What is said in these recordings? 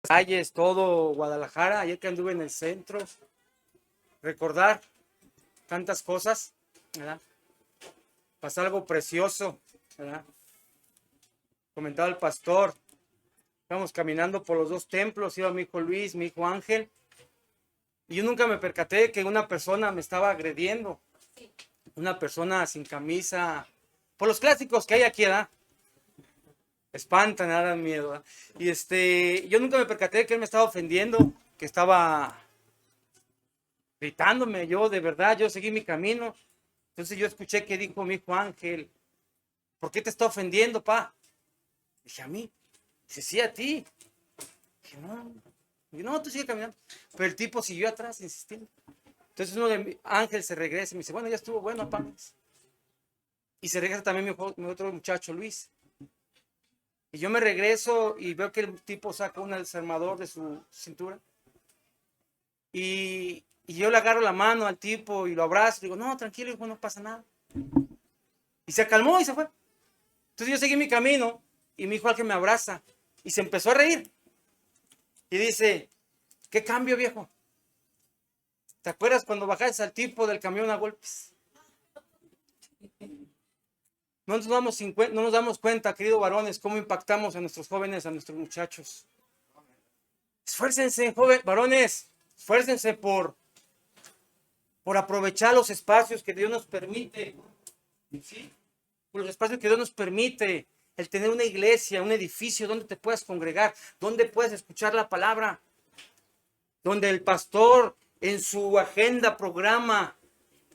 calles, todo Guadalajara, ayer que anduve en el centro, recordar tantas cosas, ¿verdad? Pasó algo precioso, ¿verdad? Comentaba el pastor, íbamos caminando por los dos templos, iba mi hijo Luis, mi hijo Ángel, y yo nunca me percaté de que una persona me estaba agrediendo, una persona sin camisa, por los clásicos que hay aquí, ¿verdad? Espantan, dan miedo, ¿verdad? Y yo nunca me percaté de que él me estaba ofendiendo, que estaba gritándome. Yo de verdad, yo seguí mi camino. Entonces yo escuché que dijo mi hijo Ángel, ¿por qué te está ofendiendo, pa? Dije, a mí. Dice, sí, a ti. Dije, no. Dije, no, tú sigue caminando. Pero el tipo siguió atrás insistiendo. Entonces uno de Ángel se regresa y me dice, bueno, ya estuvo bueno, pa. Y se regresa también mi otro muchacho, Luis. Y yo me regreso y veo que el tipo saca un desarmador de su cintura. Y yo le agarro la mano al tipo y lo abrazo. Digo, no, tranquilo, hijo, no pasa nada. Y se calmó y se fue. Entonces yo seguí mi camino y mi hijo Ángel me abraza y se empezó a reír. Y dice, ¿qué cambio, viejo? ¿Te acuerdas cuando bajaste al tipo del camión a golpes? No nos damos cuenta, queridos varones, cómo impactamos a nuestros jóvenes, a nuestros muchachos. Esfuércense, varones, esfuércense por aprovechar los espacios que Dios nos permite. ¿Sí? Por los espacios que Dios nos permite. El tener una iglesia, un edificio donde te puedas congregar, donde puedas escuchar la palabra, donde el pastor en su agenda programa,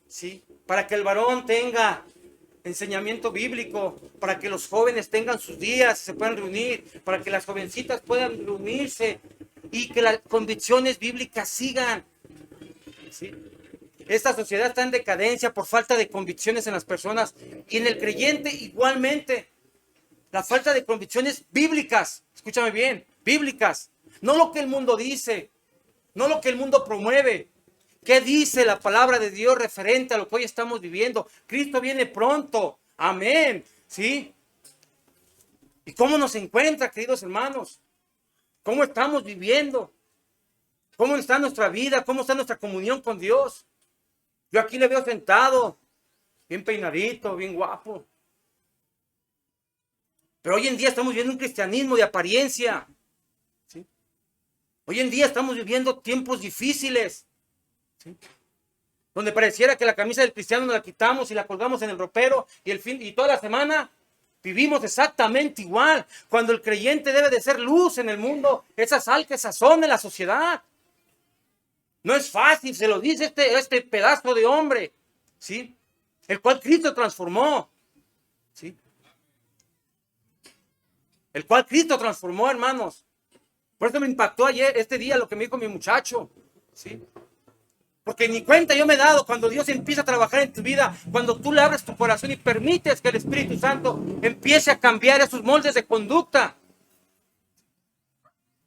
¿sí? Para que el varón tenga enseñamiento bíblico, para que los jóvenes tengan sus días, se puedan reunir, para que las jovencitas puedan reunirse y que las convicciones bíblicas sigan. ¿Sí? Esta sociedad está en decadencia por falta de convicciones en las personas y en el creyente igualmente. La falta de convicciones bíblicas, escúchame bien, bíblicas, no lo que el mundo dice, no lo que el mundo promueve. ¿Qué dice la palabra de Dios referente a lo que hoy estamos viviendo? Cristo viene pronto. Amén. ¿Sí? ¿Y cómo nos encuentra, queridos hermanos? ¿Cómo estamos viviendo? ¿Cómo está nuestra vida? ¿Cómo está nuestra comunión con Dios? Yo aquí le veo sentado, bien peinadito, bien guapo. Pero hoy en día estamos viviendo un cristianismo de apariencia. ¿Sí? Hoy en día estamos viviendo tiempos difíciles. ¿Sí? Donde pareciera que la camisa del cristiano nos la quitamos y la colgamos en el ropero y toda la semana vivimos exactamente igual. Cuando el creyente debe de ser luz en el mundo, esa sal que sazone la sociedad. No es fácil, se lo dice este pedazo de hombre, ¿sí? El cual Cristo transformó, ¿sí? El cual Cristo transformó, hermanos. Por eso me impactó este día, lo que me dijo mi muchacho, ¿sí? Porque ni cuenta yo me he dado cuando Dios empieza a trabajar en tu vida, cuando tú le abres tu corazón y permites que el Espíritu Santo empiece a cambiar esos moldes de conducta.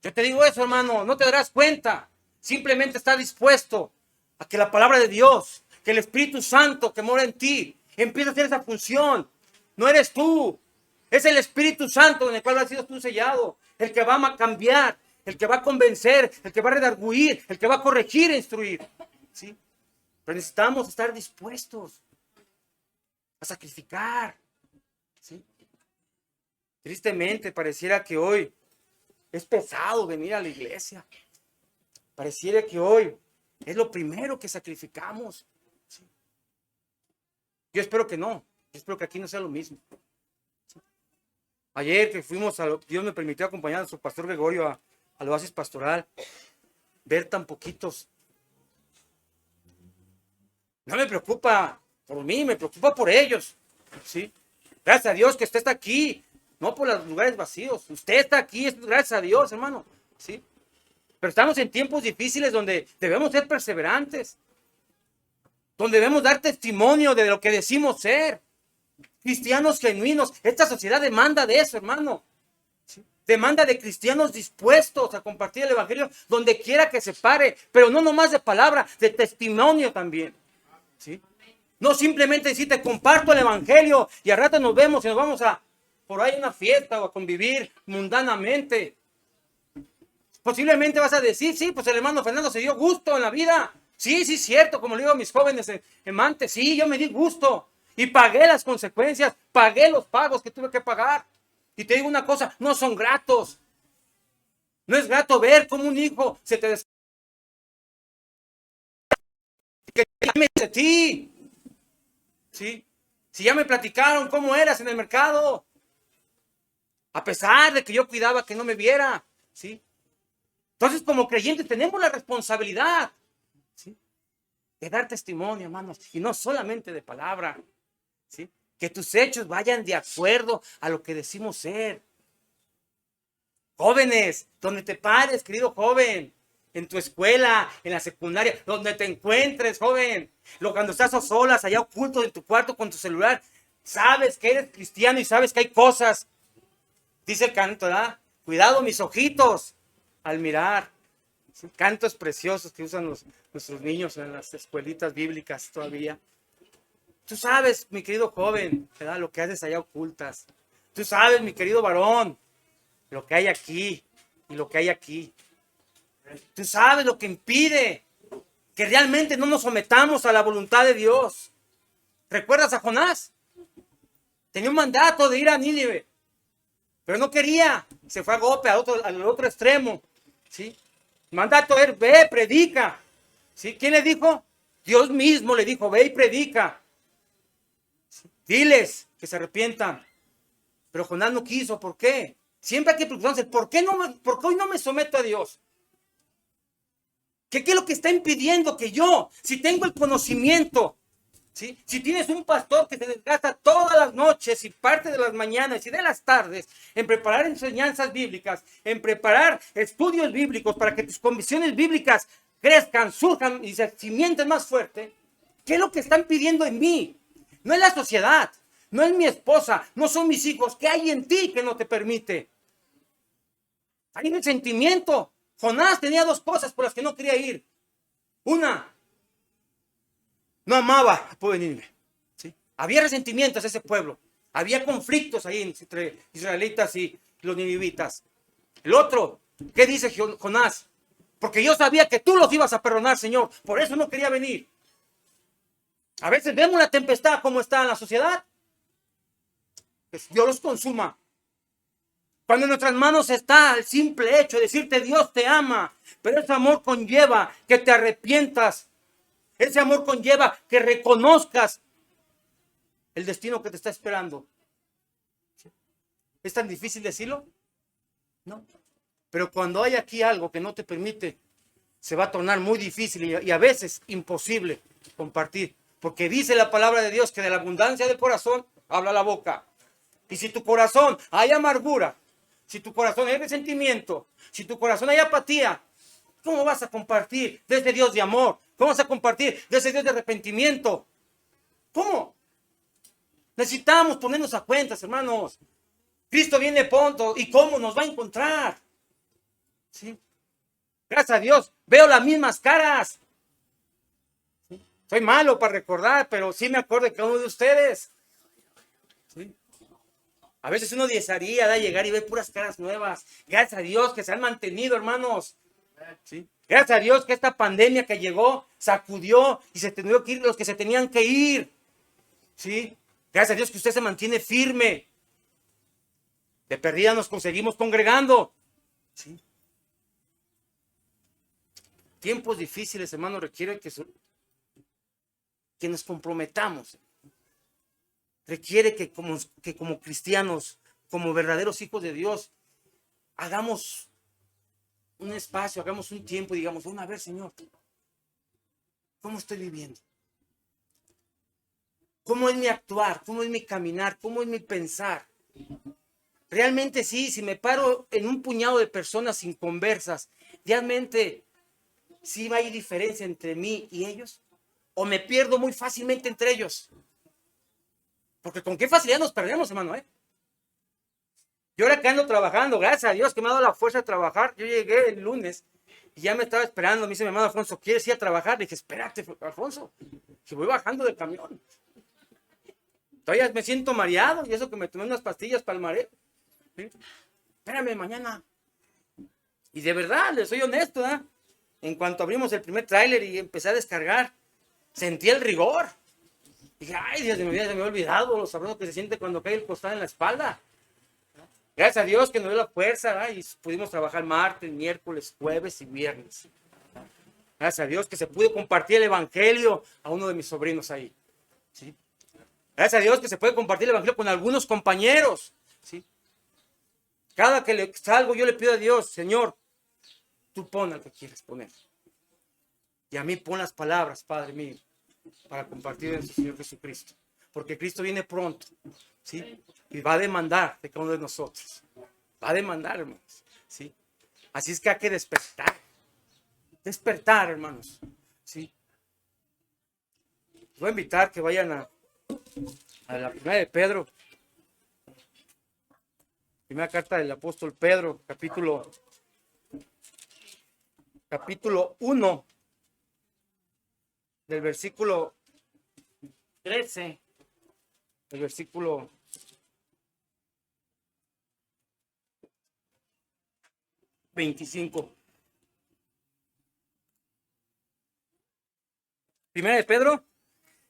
Yo te digo eso, hermano, no te darás cuenta. Simplemente está dispuesto a que la palabra de Dios, que el Espíritu Santo que mora en ti, empiece a hacer esa función. No eres tú, es el Espíritu Santo en el cual has sido tú sellado, el que va a cambiar, el que va a convencer, el que va a redarguir, el que va a corregir e instruir. ¿Sí? Pero necesitamos estar dispuestos a sacrificar. ¿Sí? Tristemente pareciera que hoy es pesado venir a la iglesia. Pareciera que hoy es lo primero que sacrificamos. ¿Sí? Yo espero que no. Yo espero que aquí no sea lo mismo. ¿Sí? Ayer que fuimos Dios me permitió acompañar a su pastor Gregorio al oasis pastoral, ver tan poquitos. No me preocupa por mí, me preocupa por ellos. ¿Sí? Gracias a Dios que usted está aquí, no por los lugares vacíos. Usted está aquí, es gracias a Dios, hermano. ¿Sí? Pero estamos en tiempos difíciles donde debemos ser perseverantes, donde debemos dar testimonio de lo que decimos ser. Cristianos genuinos. Esta sociedad demanda de eso, hermano. ¿Sí? Demanda de cristianos dispuestos a compartir el evangelio donde quiera que se pare, pero no nomás de palabra, de testimonio también. ¿Sí? No simplemente decir te comparto el evangelio y al rato nos vemos y nos vamos a por ahí a una fiesta o a convivir mundanamente. Posiblemente vas a decir, sí, pues el hermano Fernando se dio gusto en la vida. Sí, sí, cierto, como le digo a mis jóvenes amantes, sí, yo me di gusto. Y pagué las consecuencias, pagué los pagos que tuve que pagar. Y te digo una cosa, no son gratos. No es grato ver cómo un hijo se te que te llame de ti. ¿Sí? Si ya me platicaron cómo eras en el mercado, a pesar de que yo cuidaba que no me viera, ¿sí? Entonces, como creyentes tenemos la responsabilidad, ¿sí?, de dar testimonio, hermanos, y no solamente de palabra, ¿sí? Que tus hechos vayan de acuerdo a lo que decimos ser. Jóvenes, donde te pares, querido joven, en tu escuela, en la secundaria, donde te encuentres, joven, cuando estás a solas, allá oculto en tu cuarto con tu celular, sabes que eres cristiano y sabes que hay cosas. Dice el canto, ¿verdad? Cuidado mis ojitos al mirar. ¿Sí? Cantos preciosos que usan nuestros niños en las escuelitas bíblicas todavía. Tú sabes, mi querido joven, ¿verdad?, lo que haces allá ocultas. Tú sabes, mi querido varón, lo que hay aquí y lo que hay aquí. Tú sabes lo que impide que realmente no nos sometamos a la voluntad de Dios. ¿Recuerdas a Jonás? Tenía un mandato de ir a Nínive, pero no quería. Se fue a Jope, al otro extremo. ¿Sí? Mandato es, ve, predica. ¿Sí? ¿Quién le dijo? Dios mismo le dijo, ve y predica. ¿Sí? Diles que se arrepientan. Pero Jonás no quiso. ¿Por qué? Siempre hay que preguntarse, ¿por qué hoy no me someto a Dios? ¿Qué es lo que está impidiendo que yo, si tengo el conocimiento, ¿sí?, si tienes un pastor que se desgasta todas las noches y parte de las mañanas y de las tardes en preparar enseñanzas bíblicas, en preparar estudios bíblicos para que tus convicciones bíblicas crezcan, surjan y se cimienten más fuerte, ¿qué es lo que están pidiendo en mí? No es la sociedad, no es mi esposa, no son mis hijos. ¿Qué hay en ti que no te permite? Hay un sentimiento. Jonás tenía dos cosas por las que no quería ir. Una, no amaba al pueblo de Nínive, ¿sí? Había resentimientos en ese pueblo. Había conflictos ahí entre israelitas y los ninivitas. El otro, ¿qué dice Jonás? Porque yo sabía que tú los ibas a perdonar, Señor. Por eso no quería venir. A veces vemos la tempestad como está en la sociedad. Pues Dios los consuma. Cuando en nuestras manos está el simple hecho de decirte Dios te ama, pero ese amor conlleva que te arrepientas. Ese amor conlleva que reconozcas el destino que te está esperando. ¿Es tan difícil decirlo? No. Pero cuando hay aquí algo que no te permite, se va a tornar muy difícil y a veces imposible compartir. Porque dice la palabra de Dios que de la abundancia del corazón habla la boca. Y si tu corazón hay amargura, si tu corazón hay resentimiento, si tu corazón hay apatía, ¿cómo vas a compartir de ese Dios de amor? ¿Cómo vas a compartir de ese Dios de arrepentimiento? ¿Cómo? Necesitamos ponernos a cuentas, hermanos. Cristo viene pronto. ¿Y cómo nos va a encontrar? ¿Sí? Gracias a Dios, veo las mismas caras. ¿Sí? Soy malo para recordar, pero sí me acuerdo de cada uno de ustedes. ¿Sí? A veces uno desearía llegar y ver puras caras nuevas. Gracias a Dios que se han mantenido, hermanos. ¿Sí? Gracias a Dios que esta pandemia que llegó sacudió y se tuvieron que ir los que se tenían que ir. ¿Sí? Gracias a Dios que usted se mantiene firme. De perdida nos conseguimos congregando. ¿Sí? Tiempos difíciles, hermanos, requieren que nos comprometamos. Requiere que como cristianos, como verdaderos hijos de Dios, hagamos un espacio, hagamos un tiempo y digamos, bueno, a ver, Señor, ¿cómo estoy viviendo? ¿Cómo es mi actuar? ¿Cómo es mi caminar? ¿Cómo es mi pensar? Realmente sí, si me paro en un puñado de personas inconversas, realmente sí hay diferencia entre mí y ellos, o me pierdo muy fácilmente entre ellos. Porque con qué facilidad nos perdemos, hermano, ¿eh? Yo ahora que ando trabajando, gracias a Dios que me ha dado la fuerza de trabajar. Yo llegué el lunes y ya me estaba esperando. Me dice mi hermano Alfonso, ¿quieres ir a trabajar? Le dije, espérate, Alfonso, que voy bajando del camión. Todavía me siento mareado y eso que me tomé unas pastillas para el mareo. ¿Sí? Espérame, mañana. Y de verdad, les soy honesto, ¿eh? En cuanto abrimos el primer tráiler y empecé a descargar, sentí el rigor. Dije, ay, Dios mío, se me ha olvidado lo sabroso que se siente cuando cae el costal en la espalda. Gracias a Dios que nos dio la fuerza, ¿eh? Y pudimos trabajar martes, miércoles, jueves y viernes. Gracias a Dios que se pudo compartir el evangelio a uno de mis sobrinos ahí. ¿Sí? Gracias a Dios que se puede compartir el evangelio con algunos compañeros. ¿Sí? Cada que le salgo yo le pido a Dios, Señor, tú pon al que quieres poner. Y a mí pon las palabras, Padre mío, para compartir en su Señor Jesucristo. Porque Cristo viene pronto, ¿sí? Y va a demandar de cada uno de nosotros. Va a demandar, hermanos, ¿sí? Así es que hay que despertar. Despertar, hermanos, ¿sí? Voy a invitar que vayan a la primera de Pedro. Primera carta del apóstol Pedro, capítulo 1, del versículo 13, el versículo 25. Primera de Pedro,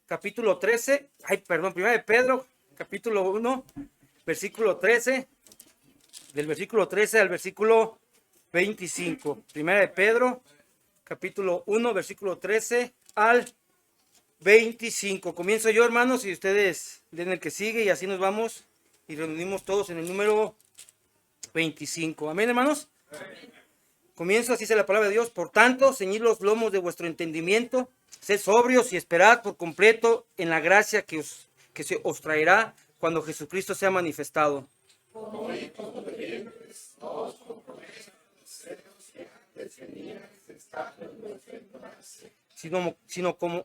capítulo 13, primera de Pedro, capítulo 1, versículo 13, del versículo 13 al versículo 25. Primera de Pedro, capítulo 1, versículo 13 al 25. Comienzo yo, hermanos, y ustedes den el que sigue y así nos vamos y reunimos todos en el número 25. Amén, hermanos. Comienzo, así dice la palabra de Dios. Por tanto, ceñid los lomos de vuestro entendimiento, sed sobrios y esperad por completo en la gracia que se os traerá cuando Jesucristo sea manifestado.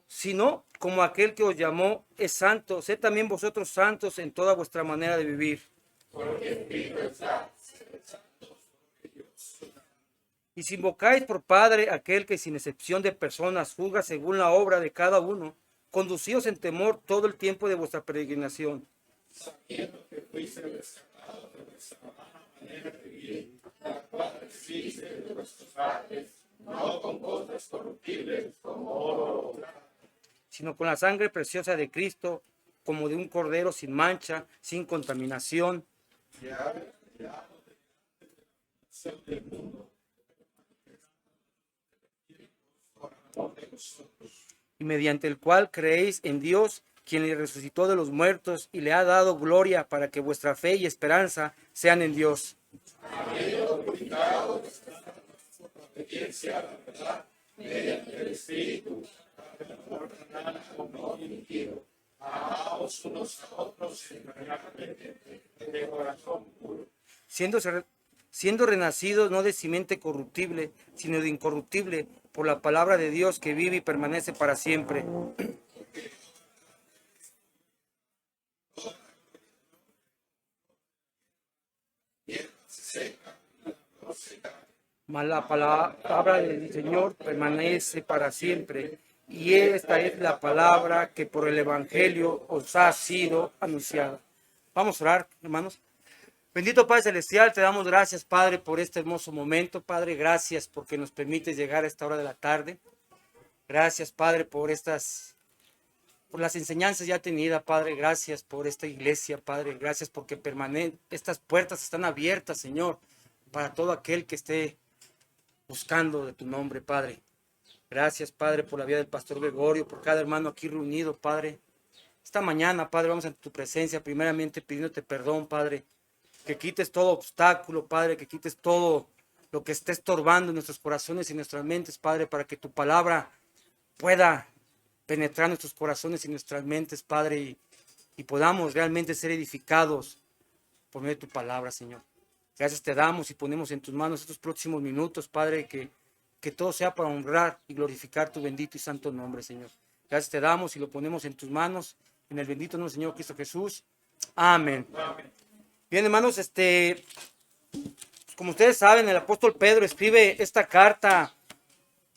Sino como aquel que os llamó es santo, sed también vosotros santos en toda vuestra manera de vivir. Y si invocáis por Padre aquel que sin excepción de personas juzga según la obra de cada uno, conducíos en temor todo el tiempo de vuestra peregrinación. Sabiendo que fuiste rescatados de vuestra mala manera de vivir, la cual recibiste de vuestros padres, no con cosas corruptibles como oro o plata, sino con la sangre preciosa de Cristo, como de un cordero sin mancha, sin contaminación. Del mundo, y mediante el cual creéis en Dios, quien le resucitó de los muertos y le ha dado gloria para que vuestra fe y esperanza sean en Dios. Habiendo purificado nuestra obediencia a la verdad, mediante el Espíritu, no dimitido, amaos unos a otros de corazón puro. Siendo renacidos no de simiente corruptible, sino de incorruptible, por la palabra de Dios que vive y permanece para siempre. Mas la palabra del Señor permanece para siempre, y esta es la palabra que por el Evangelio os ha sido anunciada. Vamos a orar, hermanos. Bendito Padre Celestial, te damos gracias, Padre, por este hermoso momento. Padre, gracias porque nos permites llegar a esta hora de la tarde. Gracias, Padre, por las enseñanzas ya tenidas, Padre. Gracias por esta iglesia, Padre. Gracias porque estas puertas están abiertas, Señor, para todo aquel que esté buscando de tu nombre, Padre. Gracias, Padre, por la vida del pastor Gregorio, por cada hermano aquí reunido, Padre. Esta mañana, Padre, vamos ante tu presencia, primeramente pidiéndote perdón, Padre. Que quites todo obstáculo, Padre, que quites todo lo que esté estorbando en nuestros corazones y nuestras mentes, Padre, para que tu palabra pueda penetrar nuestros corazones y nuestras mentes, Padre, y podamos realmente ser edificados por medio de tu palabra, Señor. Gracias te damos y ponemos en tus manos estos próximos minutos, Padre, que todo sea para honrar y glorificar tu bendito y santo nombre, Señor. Gracias te damos y lo ponemos en tus manos, en el bendito nombre del Señor Cristo Jesús. Amén. Amén. Bien, hermanos, como ustedes saben, el apóstol Pedro escribe esta carta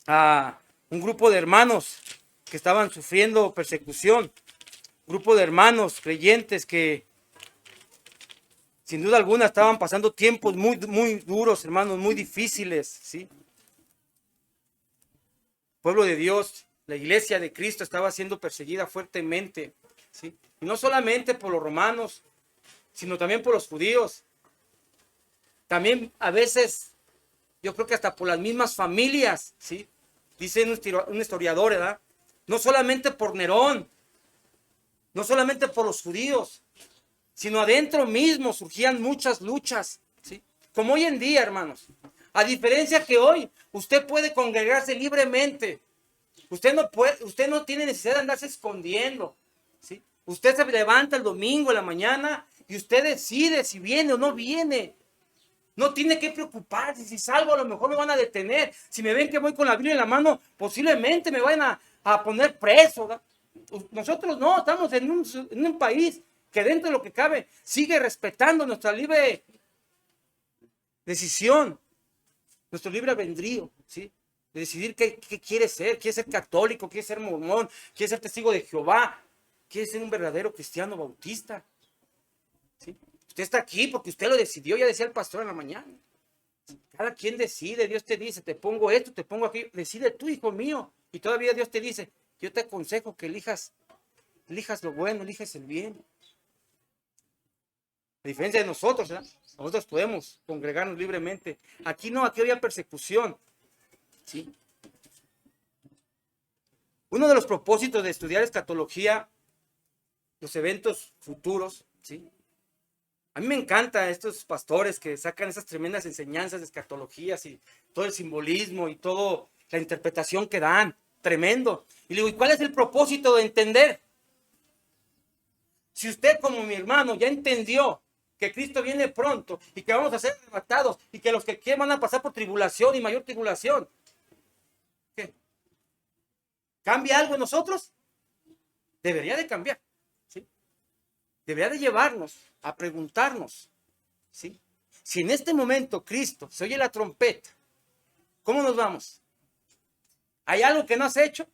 a un grupo de hermanos que estaban sufriendo persecución. grupo de hermanos creyentes que sin duda alguna estaban pasando tiempos muy, muy duros, hermanos, muy difíciles, ¿sí? Pueblo de Dios, la iglesia de Cristo estaba siendo perseguida fuertemente, ¿sí? Y no solamente por los romanos, sino también por los judíos. También a veces, yo creo que hasta por las mismas familias, ¿sí? Dice un historiador, ¿verdad? No solamente por Nerón, no solamente por los judíos, sino adentro mismo surgían muchas luchas, ¿sí? Como hoy en día, hermanos. A diferencia que hoy, usted puede congregarse libremente. Usted no tiene necesidad de andarse escondiendo, ¿sí? Usted se levanta el domingo en la mañana y usted decide si viene o no viene. No tiene que preocuparse. Si salgo, a lo mejor me van a detener. Si me ven que voy con la Biblia en la mano, posiblemente me vayan a poner preso, ¿verdad? Nosotros no, estamos en un país que dentro de lo que cabe sigue respetando nuestra libre decisión, nuestro libre albedrío, ¿sí? De decidir qué quiere ser. Quiere ser católico, quiere ser mormón, quiere ser testigo de Jehová, quiere ser un verdadero cristiano bautista, ¿sí? Usted está aquí porque usted lo decidió, ya decía el pastor en la mañana. Cada quien decide, Dios te dice, te pongo esto, te pongo aquello. Decide tú, hijo mío. Y todavía Dios te dice, yo te aconsejo que elijas lo bueno, elijas el bien. A diferencia de nosotros, ¿verdad? Nosotros podemos congregarnos libremente. Aquí no, aquí había persecución, ¿sí? Uno de los propósitos de estudiar escatología, los eventos futuros, ¿sí? A mí me encantan estos pastores que sacan esas tremendas enseñanzas de escatologías y todo el simbolismo y toda la interpretación que dan. Tremendo. Y le digo, ¿y cuál es el propósito de entender? Si usted, como mi hermano, ya entendió que Cristo viene pronto y que vamos a ser arrebatados y que los que quieren van a pasar por tribulación y mayor tribulación, ¿qué? ¿Cambia algo en nosotros? Debería de cambiar, ¿sí? Debería de llevarnos a preguntarnos, ¿sí? Si en este momento Cristo se oye la trompeta, ¿cómo nos vamos? ¿Hay algo que no has hecho?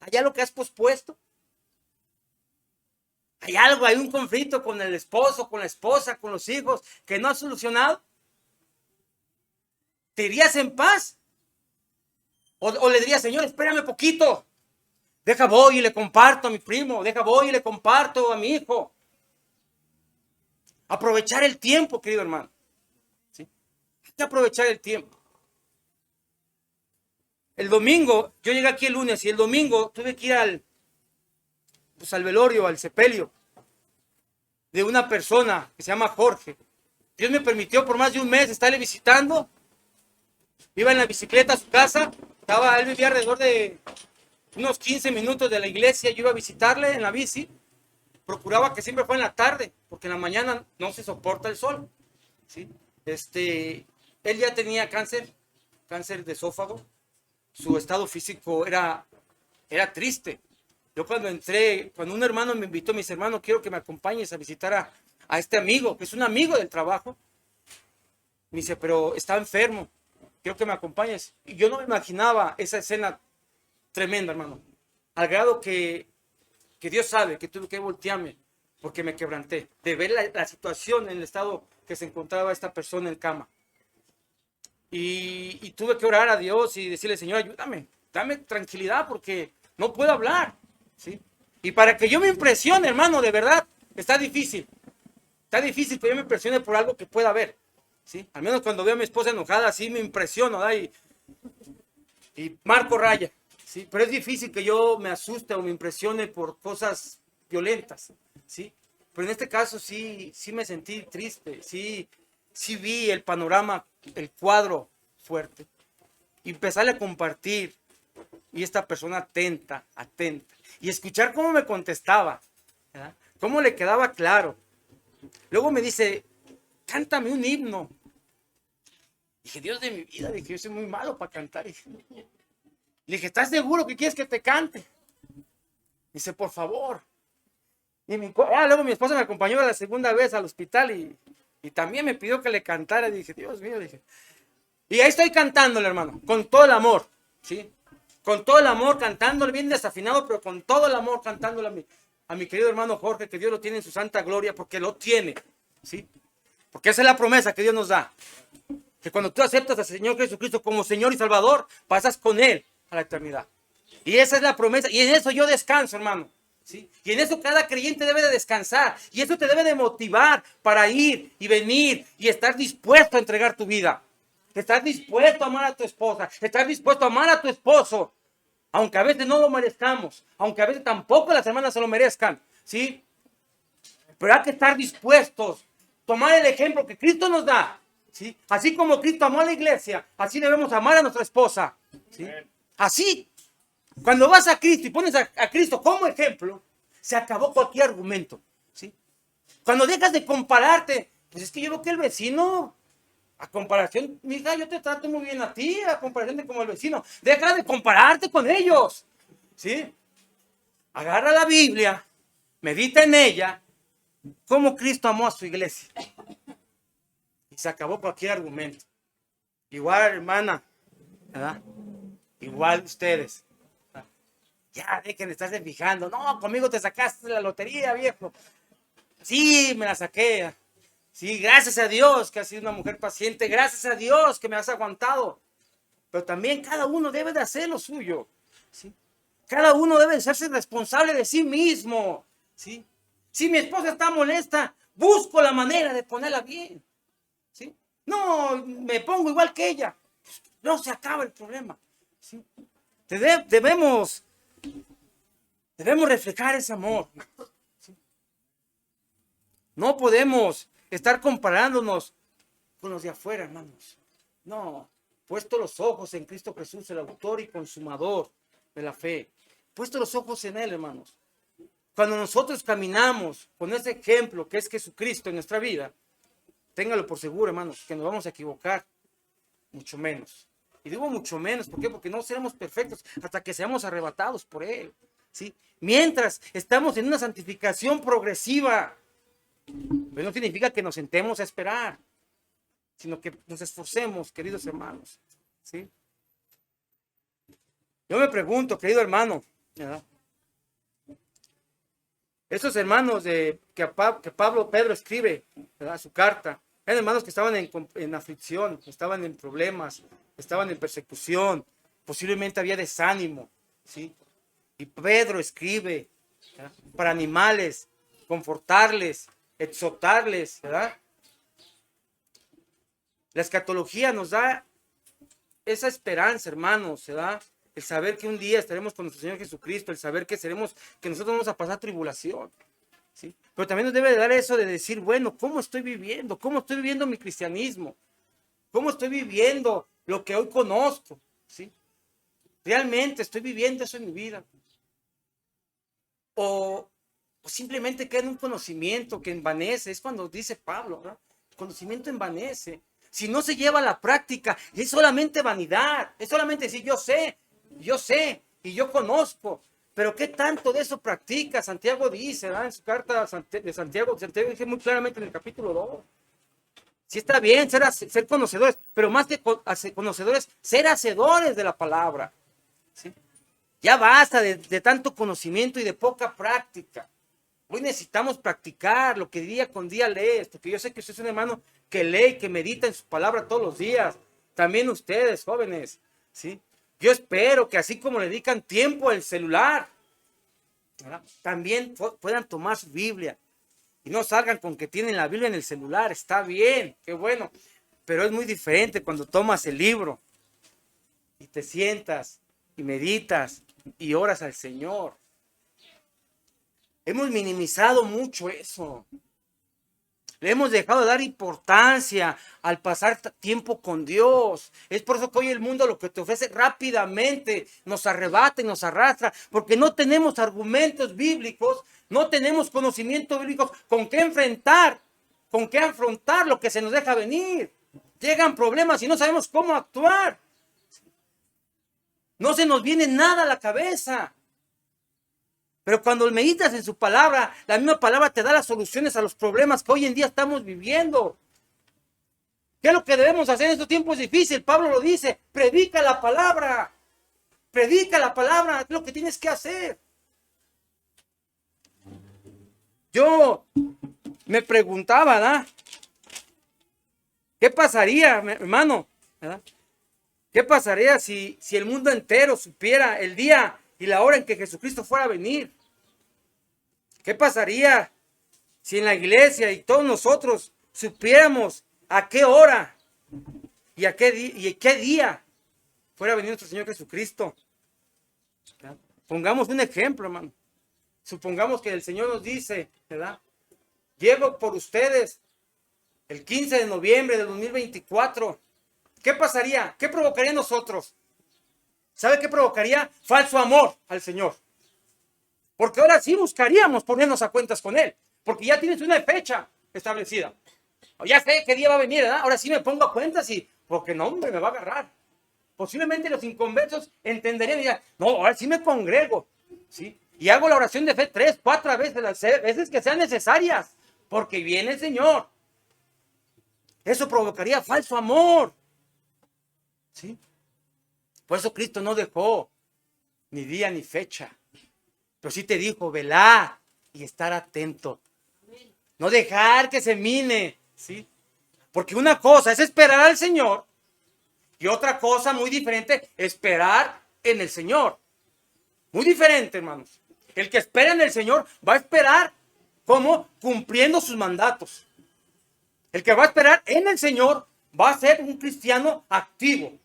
¿Hay algo que has pospuesto? ¿Hay algo, hay un conflicto con el esposo, con la esposa, con los hijos que no has solucionado? ¿Te irías en paz? ¿O le dirías, Señor, espérame poquito? Deja voy y le comparto a mi primo, deja voy y le comparto a mi hijo. Aprovechar el tiempo, querido hermano, ¿sí? Hay que aprovechar el tiempo. El domingo, yo llegué aquí el lunes y el domingo tuve que ir al velorio, al sepelio de una persona que se llama Jorge. Dios me permitió por más de un mes estarle visitando. Iba en la bicicleta a su casa. Él vivía alrededor de unos 15 minutos de la iglesia. Yo iba a visitarle en la bici. Procuraba que siempre fuera en la tarde, porque en la mañana no se soporta el sol, ¿sí? Él ya tenía cáncer de esófago. Su estado físico era triste. Yo cuando un hermano me invitó, me dice, hermano, quiero que me acompañes a visitar a este amigo, que es un amigo del trabajo. Me dice, pero está enfermo, quiero que me acompañes. Y yo no me imaginaba esa escena tremenda, hermano. Al grado que Dios sabe que tuve que voltearme porque me quebranté. De ver la situación en el estado que se encontraba esta persona en cama. Y tuve que orar a Dios y decirle, Señor, ayúdame, dame tranquilidad porque no puedo hablar, ¿sí? Y para que yo me impresione, hermano, de verdad, está difícil. Está difícil que yo me impresione por algo que pueda ver, ¿sí? Al menos cuando veo a mi esposa enojada, así me impresiono, ¿verdad? Y marco raya, ¿sí? Pero es difícil que yo me asuste o me impresione por cosas violentas, ¿sí? Pero en este caso sí me sentí triste, sí vi el panorama, el cuadro fuerte. Y empezarle a compartir. Y esta persona atenta. Y escuchar cómo me contestaba, ¿verdad? Cómo le quedaba claro. Luego me dice, cántame un himno. Dije, Dios de mi vida, dije, yo soy muy malo para cantar. Le dije, ¿estás seguro que quieres que te cante? Dice, por favor. Y luego mi esposa me acompañó la segunda vez al hospital y también me pidió que le cantara. Dije, Dios mío, dije. Y ahí estoy cantándole, hermano, con todo el amor, ¿sí? Con todo el amor, cantándole bien desafinado, pero con todo el amor cantándole a mí. a mi querido hermano Jorge, que Dios lo tiene en su santa gloria, porque lo tiene, ¿sí? Porque esa es la promesa que Dios nos da. Que cuando tú aceptas al Señor Jesucristo como Señor y Salvador, pasas con Él a la eternidad. Y esa es la promesa. Y en eso yo descanso, hermano. ¿Sí? Y en eso cada creyente debe de descansar. Y eso te debe de motivar para ir y venir y estar dispuesto a entregar tu vida. Estar dispuesto a amar a tu esposa. Estar dispuesto a amar a tu esposo. Aunque a veces no lo merezcamos. Aunque a veces tampoco las hermanas se lo merezcan. ¿Sí? Pero hay que estar dispuestos. Tomar el ejemplo que Cristo nos da. ¿Sí? Así como Cristo amó a la iglesia, así debemos amar a nuestra esposa. ¿Sí? Así, cuando vas a Cristo y pones a Cristo como ejemplo, se acabó cualquier argumento. ¿Sí? Cuando dejas de compararte, pues es que yo veo que el vecino, a comparación, mija, yo te trato muy bien a ti, a comparación de como el vecino. Deja de compararte con ellos. ¿Sí? Agarra la Biblia, medita en ella, cómo Cristo amó a su iglesia. Se acabó cualquier argumento. Igual, hermana, ¿verdad? Igual ustedes. Ya, dejen de estarse fijando. No, conmigo te sacaste la lotería, viejo. Sí, me la saqué. Sí, gracias a Dios que has sido una mujer paciente. Gracias a Dios que me has aguantado. Pero también cada uno debe de hacer lo suyo. ¿Sí? Cada uno debe de hacerse responsable de sí mismo. ¿Sí? Si mi esposa está molesta, busco la manera de ponerla bien. ¿Sí? No, me pongo igual que ella. No se acaba el problema. ¿Sí? Debemos reflejar ese amor. ¿Sí? No podemos estar comparándonos con los de afuera, hermanos. No, puesto los ojos en Cristo Jesús, el autor y consumador de la fe. Puesto los ojos en Él, hermanos. Cuando nosotros caminamos con ese ejemplo que es Jesucristo en nuestra vida, téngalo por seguro, hermanos, que nos vamos a equivocar mucho menos. Y digo mucho menos, ¿por qué? Porque no seremos perfectos hasta que seamos arrebatados por Él. ¿Sí? Mientras estamos en una santificación progresiva, pero no significa que nos sentemos a esperar, sino que nos esforcemos, queridos hermanos. ¿Sí? Yo me pregunto, querido hermano, ¿verdad? Esos hermanos que Pedro escribe, ¿verdad? Su carta, eran hermanos que estaban en aflicción, estaban en problemas, estaban en persecución, posiblemente había desánimo, ¿sí? Y Pedro escribe, ¿verdad? Para animarles, confortarles, exhortarles, ¿verdad? La escatología nos da esa esperanza, hermanos, ¿verdad? El saber que un día estaremos con nuestro Señor Jesucristo, el saber que nosotros vamos a pasar tribulación, ¿sí? Pero también nos debe de dar eso de decir, bueno, ¿cómo estoy viviendo? ¿Cómo estoy viviendo mi cristianismo? ¿Cómo estoy viviendo lo que hoy conozco? ¿Sí? ¿Realmente estoy viviendo eso en mi vida? O simplemente queda en un conocimiento que envanece, es cuando dice Pablo, ¿no? El conocimiento envanece. Si no se lleva a la práctica, es solamente vanidad, es solamente decir yo sé y yo conozco. Pero ¿qué tanto de eso practica? Santiago dice, ¿verdad? En su carta de Santiago dice muy claramente en el capítulo 2. Sí está bien ser conocedores, pero más que conocedores, ser hacedores de la palabra. ¿Sí? Ya basta de tanto conocimiento y de poca práctica. Hoy necesitamos practicar lo que día con día lees, porque yo sé que usted es un hermano que lee, que medita en su palabra todos los días. También ustedes, jóvenes, ¿sí? Yo espero que así como le dedican tiempo al celular, ¿verdad? También puedan tomar su Biblia y no salgan con que tienen la Biblia en el celular. Está bien, qué bueno, pero es muy diferente cuando tomas el libro y te sientas y meditas y oras al Señor. Hemos minimizado mucho eso. Le hemos dejado de dar importancia al pasar tiempo con Dios. Es por eso que hoy el mundo lo que te ofrece rápidamente nos arrebata y nos arrastra, porque no tenemos argumentos bíblicos, no tenemos conocimiento bíblico con qué enfrentar, con qué afrontar lo que se nos deja venir. Llegan problemas y no sabemos cómo actuar. No se nos viene nada a la cabeza. Pero cuando meditas en su palabra, la misma palabra te da las soluciones a los problemas que hoy en día estamos viviendo. ¿Qué es lo que debemos hacer en estos tiempos difíciles? Pablo lo dice, predica la palabra. Predica la palabra, es lo que tienes que hacer. Yo me preguntaba, ¿verdad? ¿Qué pasaría, hermano? ¿Verdad? ¿Qué pasaría si el mundo entero supiera el día y la hora en que Jesucristo fuera a venir? ¿Qué pasaría si en la iglesia y todos nosotros supiéramos a qué hora y a qué día fuera a venir nuestro Señor Jesucristo? ¿Verdad? Pongamos un ejemplo, hermano. Supongamos que el Señor nos dice, ¿verdad? Llego por ustedes el 15 de noviembre de 2024. ¿Qué pasaría? ¿Qué provocaría en nosotros? ¿Sabe qué provocaría? Falso amor al Señor. Porque ahora sí buscaríamos ponernos a cuentas con Él. Porque ya tienes una fecha establecida. Ya sé qué día va a venir, ¿verdad? Ahora sí me pongo a cuentas y... Porque no, hombre, me va a agarrar. Posiblemente los inconversos entenderían y dirán, no, ahora sí me congrego. ¿Sí? Y hago la oración de fe 3, 4 veces, las veces que sean necesarias. Porque viene el Señor. Eso provocaría falso amor. ¿Sí? Por eso Cristo no dejó ni día ni fecha. Pero sí te dijo, velad y estar atento. No dejar que se mine. ¿Sí? Porque una cosa es esperar al Señor y otra cosa muy diferente, esperar en el Señor. Muy diferente, hermanos. El que espera en el Señor va a esperar como cumpliendo sus mandatos. El que va a esperar en el Señor va a ser un cristiano activo.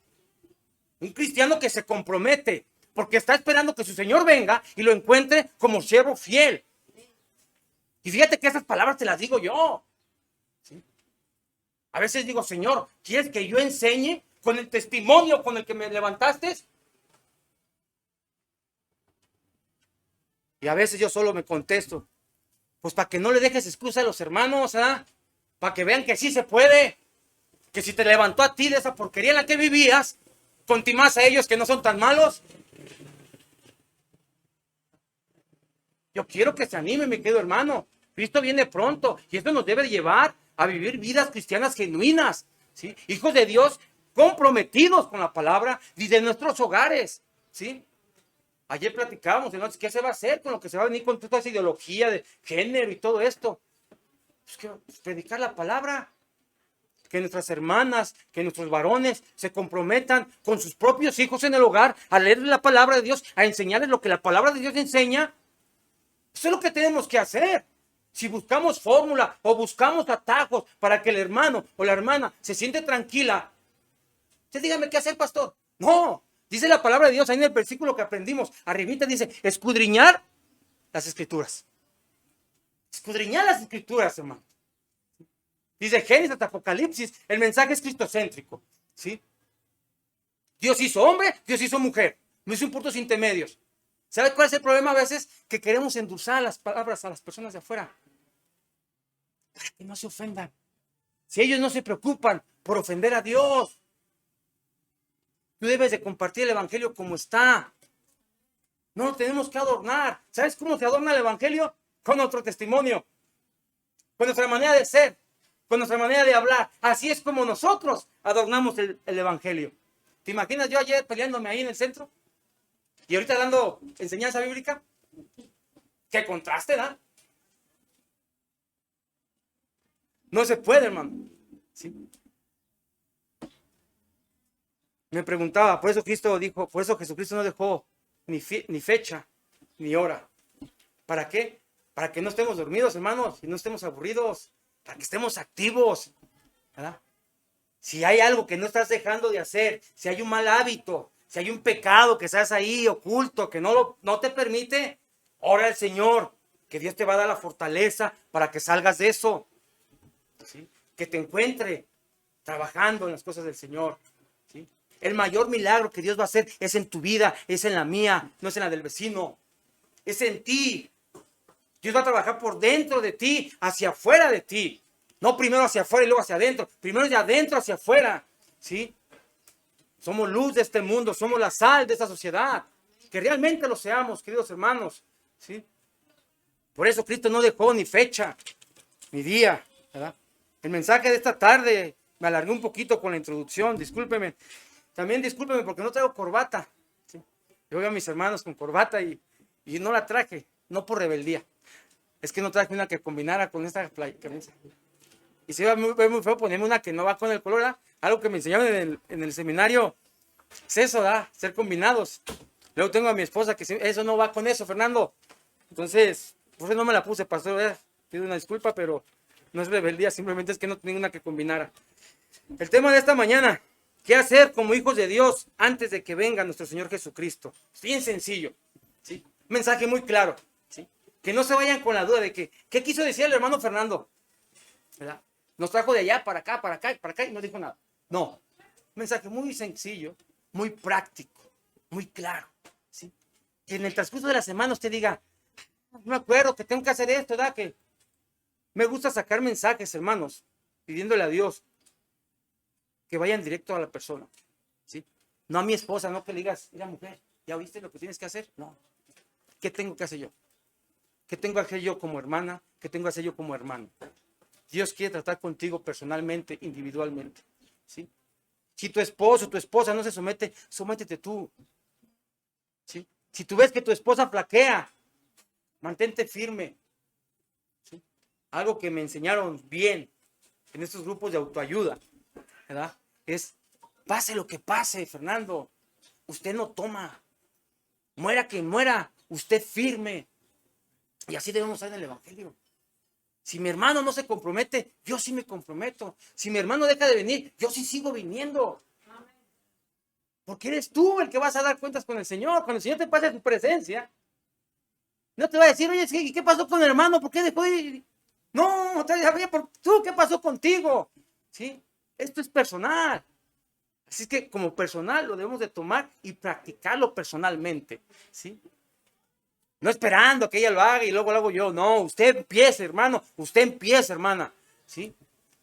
Un cristiano que se compromete porque está esperando que su Señor venga y lo encuentre como siervo fiel. Y fíjate que esas palabras te las digo yo. ¿Sí? A veces digo, Señor, ¿quieres que yo enseñe con el testimonio con el que me levantaste? Y a veces yo solo me contesto, pues para que no le dejes excusa a los hermanos, ¿ah? Para que vean que sí se puede. Que si te levantó a ti de esa porquería en la que vivías, continúas a ellos que no son tan malos. Yo quiero que se anime, mi querido hermano. Cristo viene pronto y esto nos debe llevar a vivir vidas cristianas genuinas, ¿sí? Hijos de Dios comprometidos con la palabra y de nuestros hogares, ¿sí? Ayer platicábamos, entonces, ¿qué se va a hacer con lo que se va a venir con toda esa ideología de género y todo esto? Pues que predicar la palabra. Que nuestras hermanas, que nuestros varones se comprometan con sus propios hijos en el hogar a leer la palabra de Dios, a enseñarles lo que la palabra de Dios enseña. Eso es lo que tenemos que hacer. Si buscamos fórmula o buscamos atajos para que el hermano o la hermana se siente tranquila, usted dígame qué hacer, pastor. No, dice la palabra de Dios ahí en el versículo que aprendimos. Arribita dice, escudriñar las escrituras. Escudriñar las escrituras, hermano. Dice Génesis hasta Apocalipsis, el mensaje es cristocéntrico, ¿sí? Dios hizo hombre, Dios hizo mujer, no hizo puntos intermedios. ¿Sabes cuál es el problema a veces? Que queremos endulzar las palabras a las personas de afuera para que no se ofendan. Si ellos no se preocupan por ofender a Dios, tú debes de compartir el evangelio como está. No lo tenemos que adornar. ¿Sabes cómo se adorna el evangelio? Con nuestro testimonio, con nuestra manera de ser, con nuestra manera de hablar. Así es como nosotros adornamos el evangelio. ¿Te imaginas yo ayer peleándome ahí en el centro? Y ahorita dando enseñanza bíblica. ¿Qué contraste, da? No se puede, hermano. ¿Sí? Me preguntaba, por eso Cristo dijo, por eso Jesucristo no dejó ni fecha, ni hora. ¿Para qué? Para que no estemos dormidos, hermanos, y no estemos aburridos, para que estemos activos, ¿verdad? Si hay algo que no estás dejando de hacer, si hay un mal hábito, si hay un pecado que estás ahí oculto, que no te permite, ora al Señor, que Dios te va a dar la fortaleza para que salgas de eso, ¿sí? Que te encuentre trabajando en las cosas del Señor, ¿sí? El mayor milagro que Dios va a hacer es en tu vida, es en la mía, no es en la del vecino, es en ti. Dios va a trabajar por dentro de ti, hacia afuera de ti. No primero hacia afuera y luego hacia adentro. Primero de adentro hacia afuera. ¿Sí? Somos luz de este mundo. Somos la sal de esta sociedad. Que realmente lo seamos, queridos hermanos. ¿Sí? Por eso Cristo no dejó ni fecha, ni día. ¿Verdad? El mensaje de esta tarde, me alargué un poquito con la introducción. Discúlpeme. También discúlpeme porque no traigo corbata. ¿Sí? Yo veo a mis hermanos con corbata y no la traje. No por rebeldía. es que no traje una que combinara con esta camisa. Y se iba muy feo ponerme una que no va con el color, ¿verdad? Algo que me enseñaron en el seminario, es eso, ¿verdad? Ser combinados. Luego tengo a mi esposa que eso no va con eso, Fernando. Entonces, por eso no me la puse, pastor, ¿verdad? Pido una disculpa, pero no es rebeldía, simplemente es que no tenía una que combinara. El tema de esta mañana, ¿qué hacer como hijos de Dios antes de que venga nuestro Señor Jesucristo? Es bien sencillo, ¿sí? Un mensaje muy claro, ¿sí? Que no se vayan con la duda de que, ¿qué quiso decir el hermano Fernando? ¿Verdad? Nos trajo de allá para acá, para acá, para acá y no dijo nada. No, un mensaje muy sencillo, muy práctico, muy claro, ¿sí? Que en el transcurso de la semana usted diga, no me acuerdo que tengo que hacer esto, ¿verdad? Que me gusta sacar mensajes, hermanos, pidiéndole a Dios que vayan directo a la persona, ¿sí? No a mi esposa, no que le digas, mira mujer, ¿ya oíste lo que tienes que hacer? No. ¿Qué tengo que hacer yo? ¿Qué tengo que hacer yo como hermana? ¿Qué tengo que hacer yo como hermano? Dios quiere tratar contigo personalmente, individualmente, ¿sí? Si tu esposo, tu esposa no se somete, sométete tú, ¿sí? Si tú ves que tu esposa flaquea, mantente firme, ¿sí? Algo que me enseñaron bien en estos grupos de autoayuda, ¿verdad? Es, pase lo que pase, Fernando, usted no toma, muera quien muera, usted firme. Y así debemos ser en el evangelio. Si mi hermano no se compromete, yo sí me comprometo. Si mi hermano deja de venir, yo sí sigo viniendo. Porque eres tú el que vas a dar cuentas con el Señor. Cuando el Señor te pase su presencia, no te va a decir, oye, ¿qué pasó con el hermano? ¿Por qué dejó de ir? No, te dice, tú, ¿qué pasó contigo? ¿Sí? Esto es personal. Así es que como personal lo debemos de tomar y practicarlo personalmente, ¿sí? No esperando que ella lo haga y luego lo hago yo. No, usted empieza, hermano. Usted empieza, hermana. ¿Sí?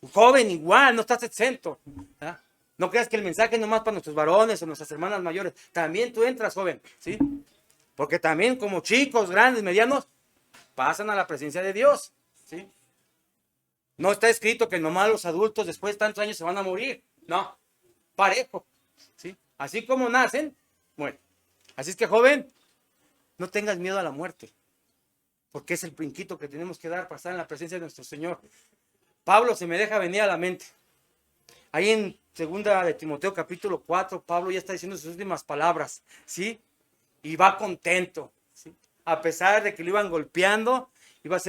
Un joven igual, no estás exento. ¿Verdad? No creas que el mensaje es nomás para nuestros varones o nuestras hermanas mayores. También tú entras, joven. ¿Sí? Porque también como chicos, grandes, medianos, pasan a la presencia de Dios. ¿Sí? No está escrito que nomás los adultos después de tantos años se van a morir. No, parejo. ¿Sí? Así como nacen, bueno. Así es que, joven, no tengas miedo a la muerte, porque es el brinquito que tenemos que dar para estar en la presencia de nuestro Señor. Pablo se me deja venir a la mente. Ahí en 2 de Timoteo capítulo 4, Pablo ya está diciendo sus últimas palabras, ¿sí? Y va contento, ¿sí? A pesar de que lo iban golpeando, iba a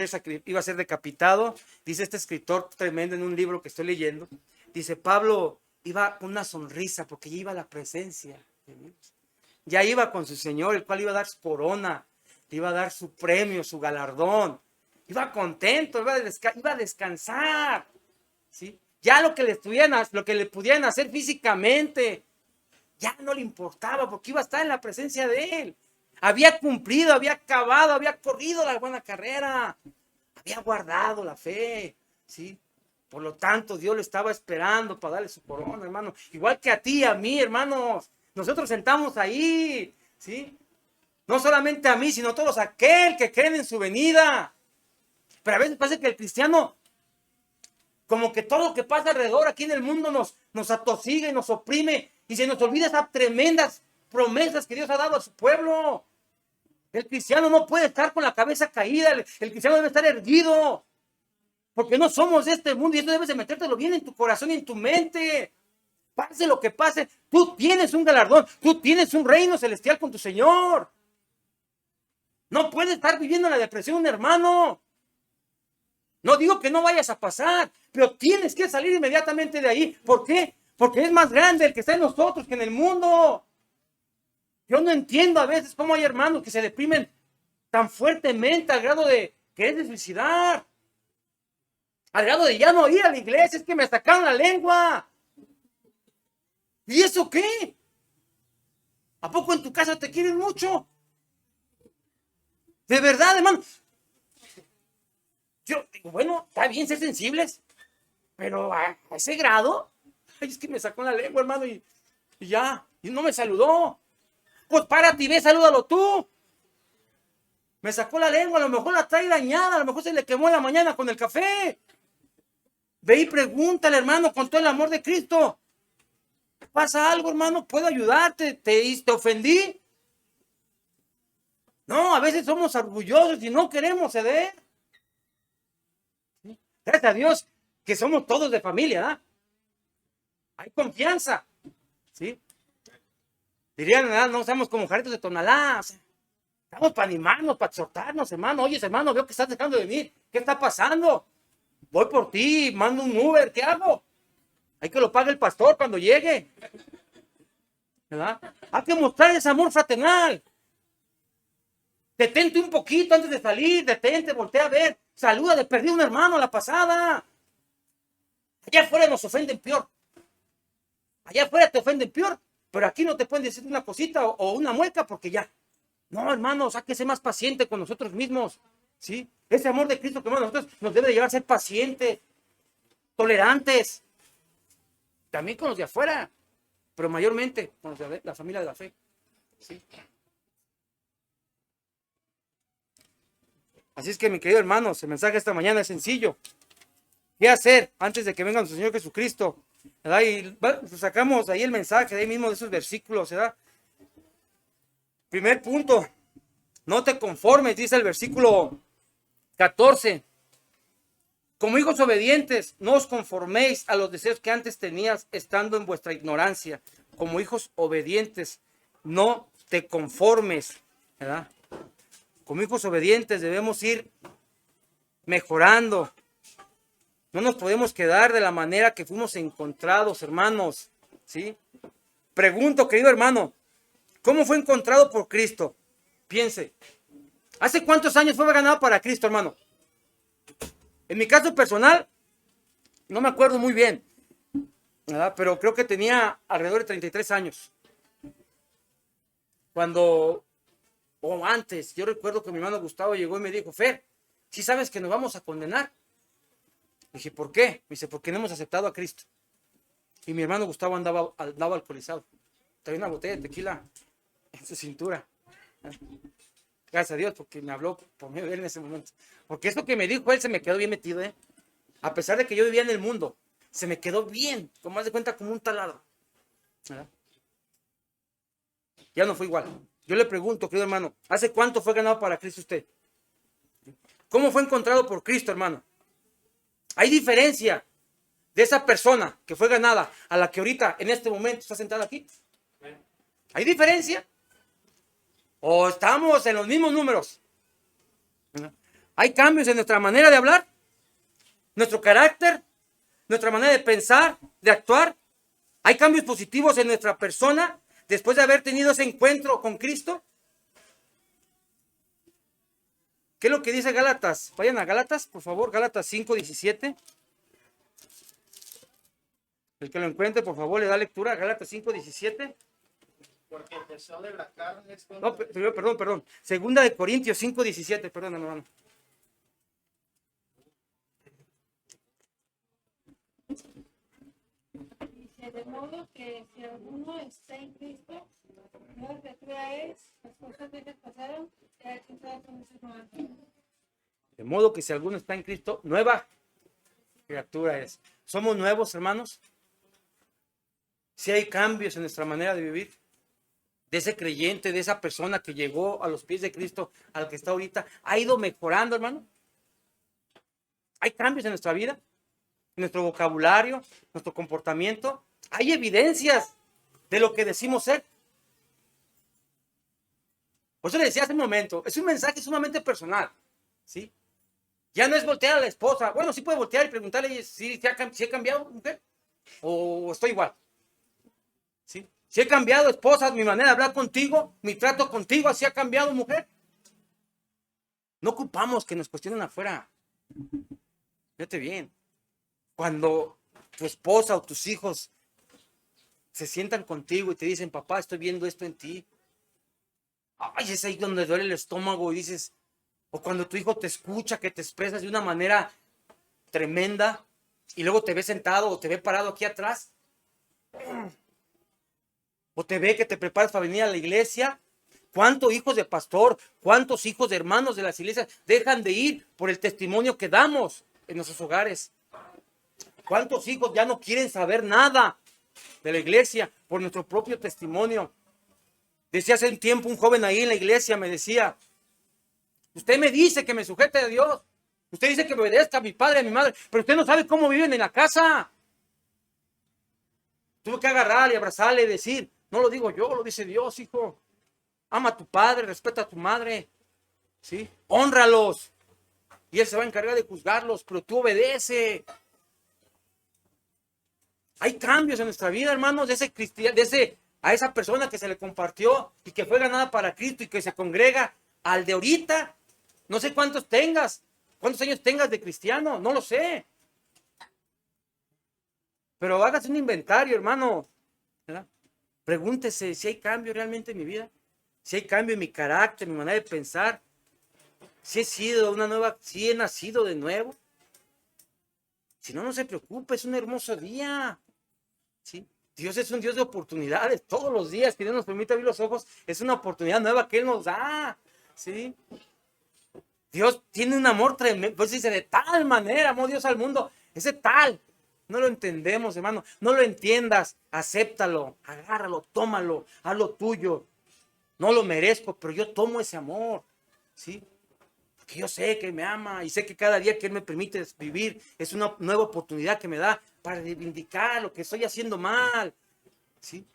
ser decapitado. Dice este escritor tremendo en un libro que estoy leyendo. Dice, Pablo iba con una sonrisa porque ya iba a la presencia de Dios. Ya iba con su Señor, el cual iba a dar su corona, le iba a dar su premio, su galardón. Iba contento, iba a descansar, ¿sí? Ya lo que le pudieran hacer físicamente, ya no le importaba porque iba a estar en la presencia de Él. Había cumplido, había acabado, había corrido la buena carrera, había guardado la fe, ¿sí? Por lo tanto, Dios le estaba esperando para darle su corona, hermano. Igual que a ti, a mí, hermanos. Nosotros sentamos ahí, ¿sí? No solamente a mí, sino a todos aquel que creen en su venida. Pero a veces parece que el cristiano, como que todo lo que pasa alrededor aquí en el mundo nos atosiga y nos oprime y se nos olvida esas tremendas promesas que Dios ha dado a su pueblo. El cristiano no puede estar con la cabeza caída, el cristiano debe estar erguido, porque no somos de este mundo y esto debes de metértelo bien en tu corazón y en tu mente. Pase lo que pase, tú tienes un galardón, tú tienes un reino celestial con tu Señor. No puedes estar viviendo en la depresión, hermano. No digo que no vayas a pasar, pero tienes que salir inmediatamente de ahí. ¿Por qué? Porque es más grande el que está en nosotros que en el mundo. Yo no entiendo a veces cómo hay hermanos que se deprimen tan fuertemente al grado de querer suicidar. Al grado de ya no ir a la iglesia, es que me sacaron la lengua. ¿Y eso qué? ¿A poco en tu casa te quieren mucho? De verdad, hermano. Yo digo, bueno, está bien ser sensibles, pero a ese grado, ay, es que me sacó la lengua, hermano, y ya, y no me saludó. Pues párate y ve, salúdalo tú. Me sacó la lengua, a lo mejor la trae dañada, a lo mejor se le quemó en la mañana con el café. Ve y pregúntale, hermano, con todo el amor de Cristo. ¿Pasa algo, hermano? ¿Puedo ayudarte? ¿Te ofendí? No, a veces somos orgullosos y no queremos ceder. Gracias a Dios que somos todos de familia, ¿verdad? Hay confianza, ¿sí? Dirían, ¿verdad? No somos como jarritos de Tonalá, o sea, estamos para animarnos, para exhortarnos, hermano. Oye, hermano, veo que estás dejando de venir. ¿Qué está pasando? Voy por ti, mando un Uber, ¿qué hago? Hay que lo pague el pastor cuando llegue, ¿verdad? Hay que mostrar ese amor fraternal. Detente un poquito antes de salir, detente, voltea a ver, saluda de perdido un hermano a la pasada. Allá afuera nos ofenden peor. Allá afuera te ofenden peor, pero aquí no te pueden decir una cosita o una mueca porque ya. No, hermanos, hay que ser más paciente con nosotros mismos, ¿sí? Ese amor de Cristo que nosotros nos debe de llevar a ser pacientes, tolerantes, también con los de afuera, pero mayormente con los de la familia de la fe, ¿sí? Así es que, mi querido hermano, el mensaje esta mañana es sencillo. ¿Qué hacer antes de que venga nuestro Señor Jesucristo? ¿Verdad? Y sacamos ahí el mensaje de ahí mismo de esos versículos, ¿verdad? Primer punto, no te conformes, dice el versículo 14. Como hijos obedientes, no os conforméis a los deseos que antes tenías estando en vuestra ignorancia. Como hijos obedientes, no te conformes, ¿verdad? Como hijos obedientes debemos ir mejorando. No nos podemos quedar de la manera que fuimos encontrados, hermanos, ¿sí? Pregunto, querido hermano, ¿cómo fue encontrado por Cristo? Piense, ¿hace cuántos años fue ganado para Cristo, hermano? En mi caso personal, no me acuerdo muy bien, ¿verdad? Pero creo que tenía alrededor de 33 años. Cuando, o antes, yo recuerdo que mi hermano Gustavo llegó y me dijo, Fer, ¿sí sabes que nos vamos a condenar? Dije, ¿por qué? Me dice, porque no hemos aceptado a Cristo. Y mi hermano Gustavo andaba alcoholizado. Traía una botella de tequila en su cintura. Gracias a Dios, porque me habló por medio de él en ese momento. Porque esto que me dijo él se me quedó bien metido, ¿eh? A pesar de que yo vivía en el mundo, se me quedó bien, como más de cuenta, como un taladro, ¿verdad? Ya no fue igual. Yo le pregunto, querido hermano, ¿hace cuánto fue ganado para Cristo usted? ¿Cómo fue encontrado por Cristo, hermano? Hay diferencia de esa persona que fue ganada a la que ahorita, en este momento, está sentada aquí. ¿Hay diferencia? ¿O estamos en los mismos números? ¿Hay cambios en nuestra manera de hablar? ¿Nuestro carácter? ¿Nuestra manera de pensar? ¿De actuar? ¿Hay cambios positivos en nuestra persona después de haber tenido ese encuentro con Cristo? ¿Qué es lo que dice Gálatas? Vayan a Gálatas, por favor, Gálatas 5:17. El que lo encuentre, por favor, le da lectura a Gálatas 5:17. Porque el deseo de la carne es No, perdón. Segunda de Corintios 5:17, perdón, hermano. Dice, de modo que si alguno está en Cristo, nueva criatura es, las cosas viejas pasaron, y aquí todas son hechas nuevas. De modo que si alguno está en Cristo, nueva criatura es. ¿Somos nuevos, hermanos? Si hay cambios en nuestra manera de vivir, de ese creyente, de esa persona que llegó a los pies de Cristo, al que está ahorita, ha ido mejorando, hermano. Hay cambios en nuestra vida, en nuestro vocabulario, nuestro comportamiento. Hay evidencias de lo que decimos ser. Por eso le decía hace un momento, es un mensaje sumamente personal, ¿sí? Ya no es voltear a la esposa. Bueno, sí puede voltear y preguntarle si he cambiado, mujer, o estoy igual. ¿Sí? Si he cambiado, esposa, mi manera de hablar contigo, mi trato contigo, así ha cambiado, mujer. No ocupamos que nos cuestionen afuera. Fíjate bien. Cuando tu esposa o tus hijos se sientan contigo y te dicen, papá, estoy viendo esto en ti. Ay, es ahí donde duele el estómago y dices, o cuando tu hijo te escucha que te expresas de una manera tremenda y luego te ve sentado o te ve parado aquí atrás. O te ve que te preparas para venir a la iglesia. ¿Cuántos hijos de pastor, cuántos hijos de hermanos de las iglesias dejan de ir por el testimonio que damos en nuestros hogares? ¿Cuántos hijos ya no quieren saber nada de la iglesia por nuestro propio testimonio? Decía hace un tiempo un joven ahí en la iglesia, me decía, usted me dice que me sujete a Dios, Usted dice que me obedezca a mi padre, a mi madre, pero usted no sabe cómo viven en la casa. Tuve que agarrarle, abrazarle y decir, no lo digo yo, lo dice Dios, hijo. Ama a tu padre, respeta a tu madre, ¿sí? Hónralos. Y Él se va a encargar de juzgarlos, pero tú obedece. Hay cambios en nuestra vida, hermanos, a esa persona que se le compartió y que fue ganada para Cristo y que se congrega al de ahorita. No sé cuántos años tengas de cristiano, no lo sé. Pero hágase un inventario, hermano, ¿verdad? Pregúntese si hay cambio realmente en mi vida, si hay cambio en mi carácter, en mi manera de pensar, si he nacido de nuevo. Si no, no se preocupe, es un hermoso día, ¿sí? Dios es un Dios de oportunidades. Todos los días que Dios nos permite abrir los ojos, es una oportunidad nueva que Él nos da, ¿sí? Dios tiene un amor tremendo. Pues dice, de tal manera amó Dios al mundo. Ese tal. No lo entendemos, hermano. No lo entiendas. Acéptalo, agárralo, tómalo, hazlo tuyo. No lo merezco, pero yo tomo ese amor, ¿sí? Porque yo sé que me ama y sé que cada día que Él me permite vivir es una nueva oportunidad que me da para reivindicar lo que estoy haciendo mal, ¿sí?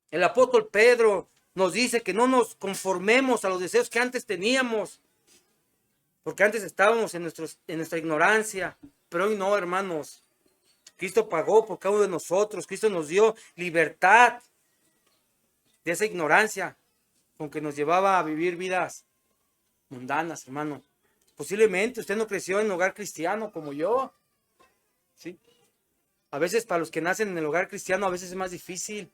El apóstol Pedro nos dice que no nos conformemos a los deseos que antes teníamos, porque antes estábamos en nuestra ignorancia, pero hoy no, hermanos. Cristo pagó por cada uno de nosotros. Cristo nos dio libertad de esa ignorancia con que nos llevaba a vivir vidas mundanas, hermano. Posiblemente usted no creció en un hogar cristiano como yo, ¿sí? A veces para los que nacen en el hogar cristiano a veces es más difícil.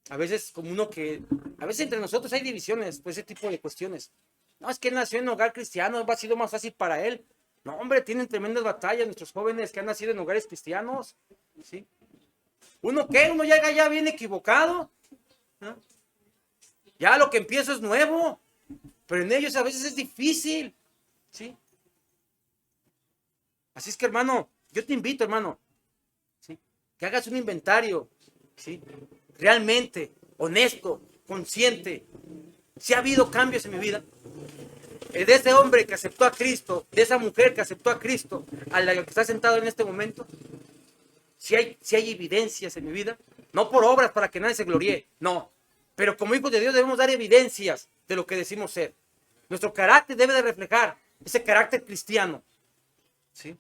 A veces a veces entre nosotros hay divisiones por ese tipo de cuestiones. No, es que él nació en un hogar cristiano, ha sido más fácil para él. No, hombre, tienen tremendas batallas nuestros jóvenes que han nacido en hogares cristianos, ¿sí? ¿Uno qué? Uno llega ya bien equivocado, ¿no? Ya lo que empiezo es nuevo, pero en ellos a veces es difícil, ¿sí? Así es que, hermano, yo te invito, hermano, ¿sí? Que hagas un inventario, ¿sí? Realmente, honesto, consciente. Si ha habido cambios en mi vida, de ese hombre que aceptó a Cristo, de esa mujer que aceptó a Cristo, a la que está sentado en este momento, si hay evidencias en mi vida, no por obras para que nadie se gloríe, no, pero como hijos de Dios debemos dar evidencias de lo que decimos ser. Nuestro carácter debe de reflejar ese carácter cristiano, ¿sí?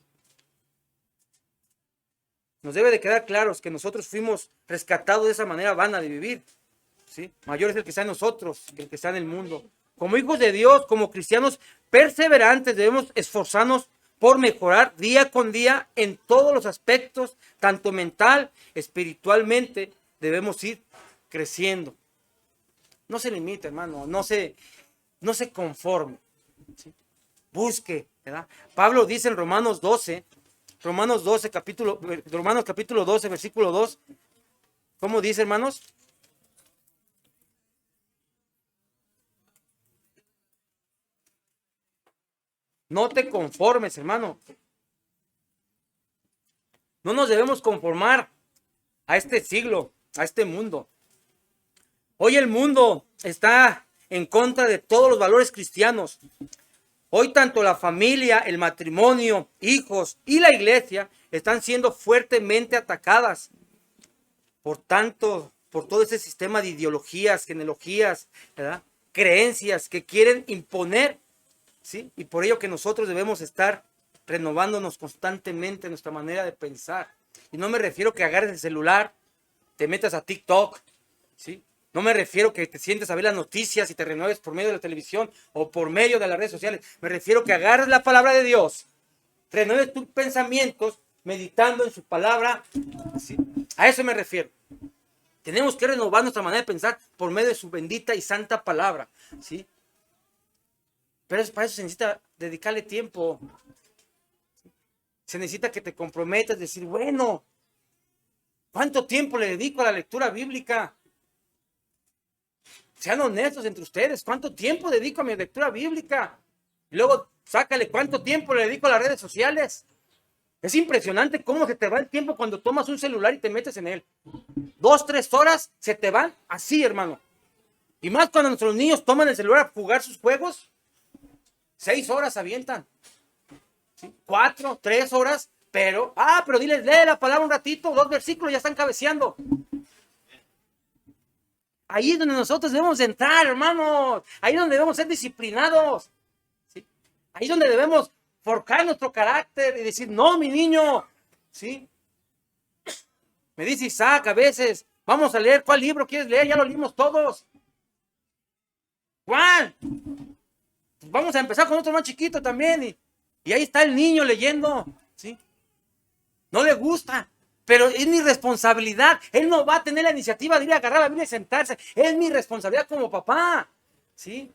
Nos debe de quedar claros que nosotros fuimos rescatados de esa manera vana de vivir, ¿sí? Mayor es el que está en nosotros que el que está en el mundo. Como hijos de Dios, como cristianos perseverantes, debemos esforzarnos por mejorar día con día en todos los aspectos, tanto mental, espiritualmente, debemos ir creciendo. No se limite, hermano, no se conforme, ¿sí? Busque, ¿verdad? Pablo dice en Romanos capítulo 12, versículo 2, ¿cómo dice, hermanos? No te conformes, hermano. No nos debemos conformar a este siglo, a este mundo. Hoy el mundo está en contra de todos los valores cristianos. Hoy tanto la familia, el matrimonio, hijos y la iglesia están siendo fuertemente atacadas. Por todo ese sistema de ideologías, genealogías, ¿verdad? Creencias que quieren imponer, ¿sí? Y por ello que nosotros debemos estar renovándonos constantemente nuestra manera de pensar. Y no me refiero que agarres el celular, te metas a TikTok, ¿sí? No me refiero que te sientes a ver las noticias y te renueves por medio de la televisión o por medio de las redes sociales. Me refiero que agarres la palabra de Dios, renueves tus pensamientos meditando en su palabra, ¿sí? A eso me refiero. Tenemos que renovar nuestra manera de pensar por medio de su bendita y santa palabra, ¿sí? Pero para eso se necesita dedicarle tiempo. Se necesita que te comprometas, decir, bueno, ¿cuánto tiempo le dedico a la lectura bíblica? Sean honestos entre ustedes, ¿cuánto tiempo dedico a mi lectura bíblica? Y luego sácale cuánto tiempo le dedico a las redes sociales. Es impresionante cómo se te va el tiempo cuando tomas un celular y te metes en él. 2, 3 horas se te van así, hermano. Y más cuando nuestros niños toman el celular a jugar sus juegos. 6 horas avientan. ¿Sí? 4, 3 horas, pero diles, lee la palabra un ratito, 2 versículos, ya están cabeceando. Ahí es donde nosotros debemos de entrar, hermanos. Ahí es donde debemos ser disciplinados. ¿Sí? Ahí es donde debemos forjar nuestro carácter y decir, no, mi niño. ¿Sí? Me dice Isaac a veces, vamos a leer, ¿cuál libro quieres leer? Ya lo leímos todos. ¿Cuál? Pues vamos a empezar con otro más chiquito también. Y ahí está el niño leyendo. ¿Sí? No le gusta. Pero es mi responsabilidad. Él no va a tener la iniciativa de ir a agarrar la Biblia y sentarse. Es mi responsabilidad como papá. ¿Sí?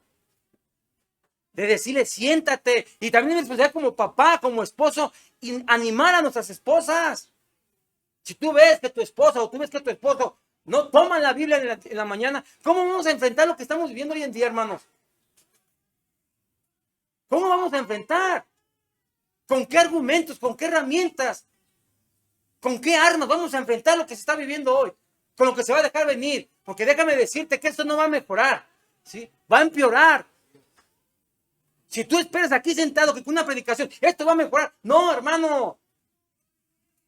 De decirle, siéntate. Y también es mi responsabilidad como papá, como esposo, y animar a nuestras esposas. Si tú ves que tu esposa o tú ves que tu esposo no toman la Biblia en la mañana, ¿cómo vamos a enfrentar lo que estamos viviendo hoy en día, hermanos? ¿Cómo vamos a enfrentar? ¿Con qué argumentos? ¿Con qué herramientas? ¿Con qué armas vamos a enfrentar lo que se está viviendo hoy? Con lo que se va a dejar venir. Porque déjame decirte que esto no va a mejorar. ¿Sí? Va a empeorar. Si tú esperas aquí sentado que con una predicación esto va a mejorar. No, hermano.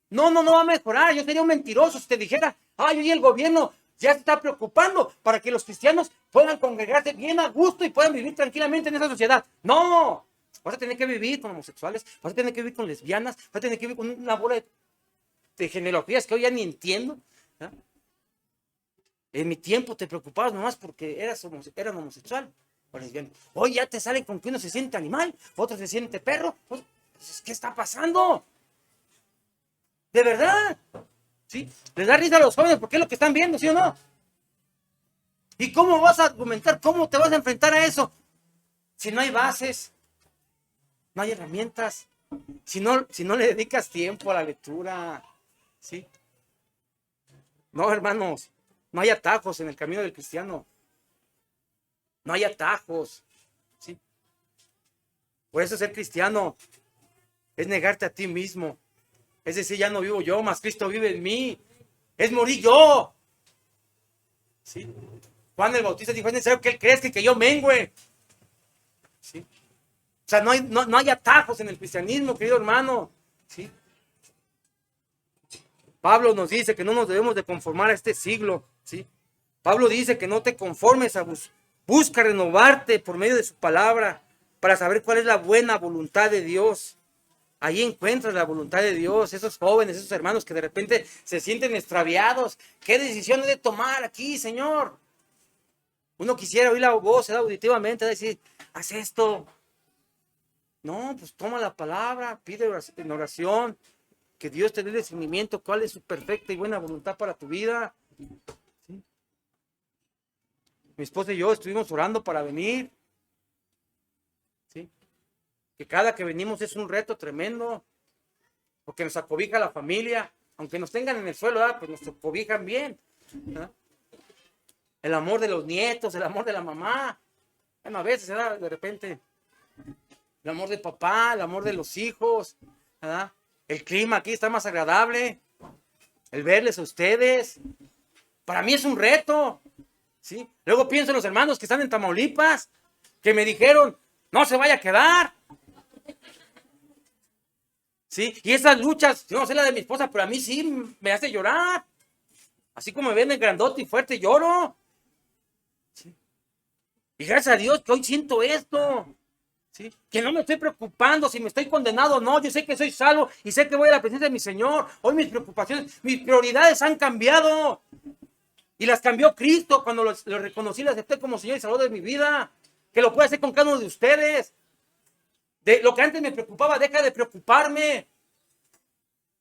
No va a mejorar. Yo sería un mentiroso si te dijera, hoy el gobierno ya se está preocupando para que los cristianos puedan congregarse bien a gusto y puedan vivir tranquilamente en esa sociedad. No. Vas a tener que vivir con homosexuales, vas a tener que vivir con lesbianas, vas a tener que vivir con una bola de genealogías que hoy ya ni entiendo. ¿Ya? En mi tiempo te preocupabas nomás porque eras homosexual o lesbiano. Hoy ya te salen con que uno se siente animal, otro se siente perro. Pues, ¿qué está pasando? ¿De verdad? ¿Sí? Les da risa a los jóvenes porque es lo que están viendo, ¿sí o no? ¿Y cómo vas a argumentar? ¿Cómo te vas a enfrentar a eso? Si no hay bases, no hay herramientas, si no le dedicas tiempo a la lectura, ¿sí? No, hermanos, no hay atajos en el camino del cristiano. No hay atajos, ¿sí? Por eso ser cristiano es negarte a ti mismo. Es decir, ya no vivo yo, más Cristo vive en mí. Es morir yo. ¿Sí? Juan el Bautista dijo, es necesario que Él crezca y que yo mengüe. ¿Sí? O sea, no hay atajos en el cristianismo, querido hermano. ¿Sí? Pablo nos dice que no nos debemos de conformar a este siglo. ¿Sí? Pablo dice que no te conformes busca renovarte por medio de su palabra para saber cuál es la buena voluntad de Dios. Ahí encuentras la voluntad de Dios, esos jóvenes, esos hermanos que de repente se sienten extraviados. ¿Qué decisión he de tomar aquí, Señor? Uno quisiera oír la voz auditivamente, decir, haz esto. No, pues toma la palabra, pide en oración, que Dios te dé discernimiento, cuál es su perfecta y buena voluntad para tu vida. ¿Sí? Mi esposa y yo estuvimos orando para venir. ¿Sí? Que cada que venimos es un reto tremendo, porque nos acobija la familia, aunque nos tengan en el suelo, pues nos acobijan bien. ¿Verdad? El amor de los nietos, el amor de la mamá, bueno, a veces ¿verdad? De repente, el amor de papá, el amor de los hijos, ¿verdad? El clima aquí está más agradable, el verles a ustedes, para mí es un reto, ¿sí? Luego pienso en los hermanos que están en Tamaulipas, que me dijeron, no se vaya a quedar. ¿Sí? Y esas luchas, yo no sé la de mi esposa, pero a mí sí me hace llorar. Así como me ven el grandote y fuerte, lloro. ¿Sí? Y gracias a Dios que hoy siento esto. ¿Sí? Que no me estoy preocupando si me estoy condenado o no. Yo sé que soy salvo y sé que voy a la presencia de mi Señor. Hoy mis preocupaciones, mis prioridades han cambiado. Y las cambió Cristo cuando lo reconocí y lo acepté como Señor y Salvador de mi vida. Que lo puede hacer con cada uno de ustedes. De lo que antes me preocupaba, deja de preocuparme.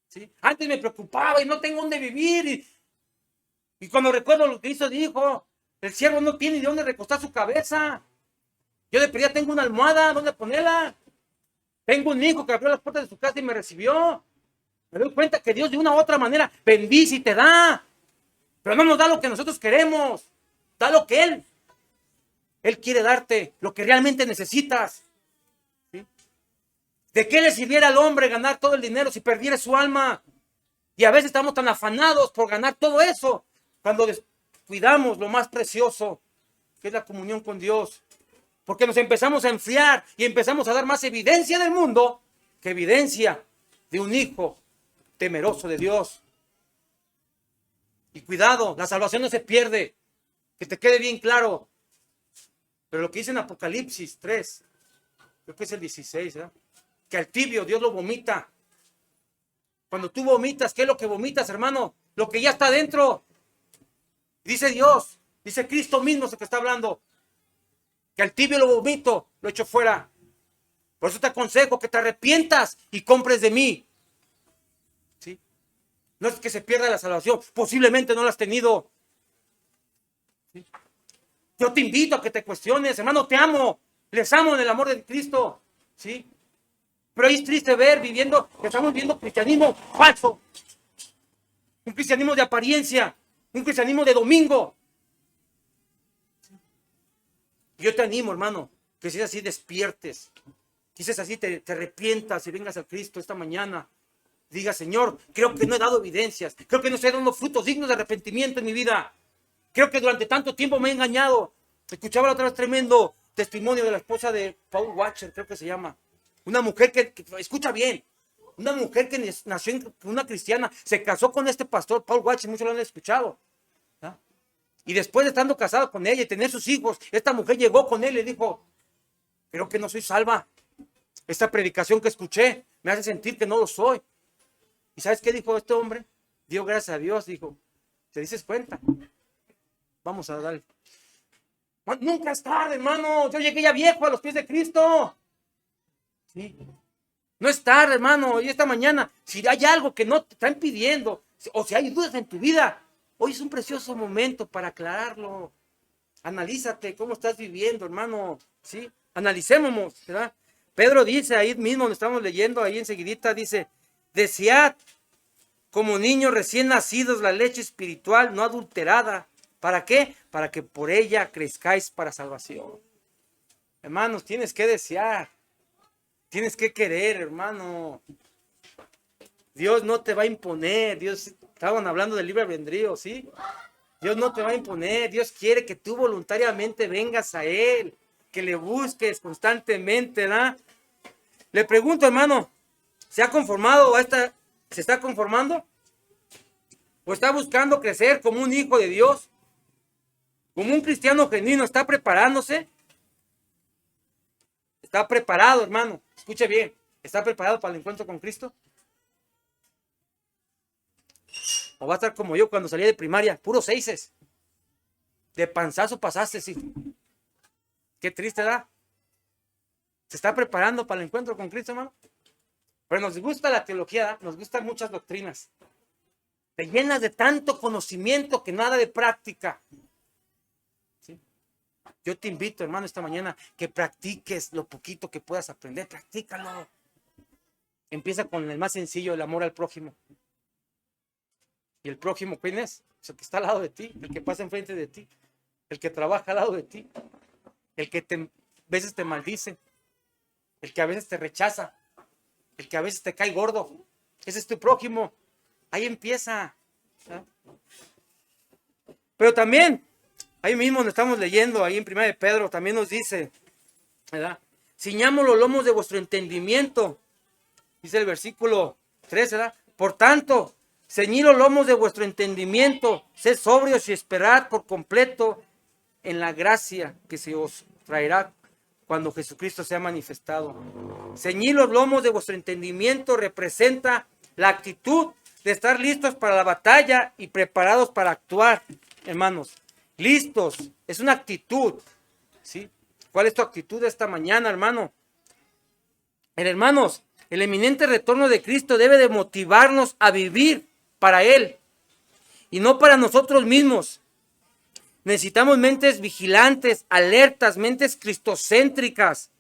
¿Sí? Antes me preocupaba y no tengo dónde vivir. Y cuando recuerdo lo que Cristo dijo, el siervo no tiene de dónde recostar su cabeza. Yo de perdida tengo una almohada, ¿dónde ponerla? Tengo un hijo que abrió las puertas de su casa y me recibió. Me doy cuenta que Dios de una u otra manera bendice y te da. Pero no nos da lo que nosotros queremos. Da lo que Él quiere darte, lo que realmente necesitas. ¿Sí? ¿De qué le sirviera al hombre ganar todo el dinero si perdiera su alma? Y a veces estamos tan afanados por ganar todo eso, cuando descuidamos lo más precioso, que es la comunión con Dios. Porque nos empezamos a enfriar y empezamos a dar más evidencia del mundo que evidencia de un hijo temeroso de Dios. Y cuidado, la salvación no se pierde. Que te quede bien claro. Pero lo que dice en Apocalipsis 3, creo que es el 16, ¿eh? Que al tibio Dios lo vomita. Cuando tú vomitas, ¿qué es lo que vomitas, hermano? Lo que ya está dentro. Dice Dios, dice Cristo mismo, es el que está hablando. Que al tibio lo vomito, lo echo fuera. Por eso te aconsejo que te arrepientas y compres de mí. ¿Sí? No es que se pierda la salvación, posiblemente no la has tenido. ¿Sí? Yo te invito a que te cuestiones, hermano, te amo, les amo en el amor de Cristo. ¿Sí? Pero ahí es triste ver, que estamos viendo cristianismo falso. Un cristianismo de apariencia, un cristianismo de domingo. Yo te animo, hermano, que si es así despiertes. Quizás así te arrepientas y vengas a Cristo esta mañana. Diga, Señor, creo que no he dado evidencias. Creo que no estoy dando frutos dignos de arrepentimiento en mi vida. Creo que durante tanto tiempo me he engañado. Escuchaba la otra vez tremendo testimonio de la esposa de Paul Washer, creo que se llama. Una mujer que escucha bien. Una mujer que nació en una cristiana. Se casó con este pastor, Paul Washer, muchos lo han escuchado. ¿Ah? Y después de estando casado con ella y tener sus hijos, esta mujer llegó con él y le dijo, creo que no soy salva. Esta predicación que escuché me hace sentir que no lo soy. ¿Y sabes qué dijo este hombre? Dio gracias a Dios, dijo, ¿te dices cuenta? Vamos a darle. Nunca es tarde, hermano. Yo llegué ya viejo a los pies de Cristo. ¿Sí? No es tarde, hermano. Y esta mañana, si hay algo que no te están pidiendo, o si hay dudas en tu vida, hoy es un precioso momento para aclararlo. Analízate cómo estás viviendo, hermano. ¿Sí? Analicémonos, ¿verdad? Pedro dice ahí mismo, lo estamos leyendo ahí enseguidita, dice, desead como niños recién nacidos la leche espiritual no adulterada. ¿Para qué? Para que por ella crezcáis para salvación. Hermanos, tienes que desear. Tienes que querer, hermano. Dios no te va a imponer. Estaban hablando del libre albedrío, ¿sí? Dios no te va a imponer. Dios quiere que tú voluntariamente vengas a Él. Que le busques constantemente, ¿verdad? Le pregunto, hermano, ¿se ha conformado se está conformando? ¿O está buscando crecer como un hijo de Dios? Como un cristiano genuino, ¿está preparándose? ¿Está preparado, hermano? Escuche bien, ¿está preparado para el encuentro con Cristo? ¿O va a estar como yo cuando salí de primaria? Puros seises. De panzazo pasaste, sí. Qué triste, ¿verdad? ¿Se está preparando para el encuentro con Cristo, hermano? Pero nos gusta la teología, ¿verdad? Nos gustan muchas doctrinas. Te llenas de tanto conocimiento que nada de práctica. ¿Sí? Yo te invito, hermano, esta mañana que practiques lo poquito que puedas aprender. Practícalo. Empieza con el más sencillo, el amor al prójimo. ¿Y el prójimo quién es? Es el que está al lado de ti, el que pasa enfrente de ti, el que trabaja al lado de ti, el que a veces te maldice, el que a veces te rechaza, el que a veces te cae gordo. Ese es tu prójimo. Ahí empieza. ¿Sí? Pero también, ahí mismo donde estamos leyendo, ahí en 1 de Pedro, también nos dice, ¿verdad? Ciñamos los lomos de vuestro entendimiento. Dice el versículo 3, ¿verdad? Por tanto, ceñid los lomos de vuestro entendimiento, sed sobrios y esperad por completo en la gracia que se os traerá cuando Jesucristo sea manifestado. Ceñid los lomos de vuestro entendimiento representa la actitud de estar listos para la batalla y preparados para actuar, hermanos. Listos, es una actitud, ¿sí? ¿Cuál es tu actitud esta mañana, hermano? Hermanos, el eminente retorno de Cristo debe de motivarnos a vivir para Él y no para nosotros mismos. Necesitamos mentes vigilantes, alertas, mentes cristocéntricas.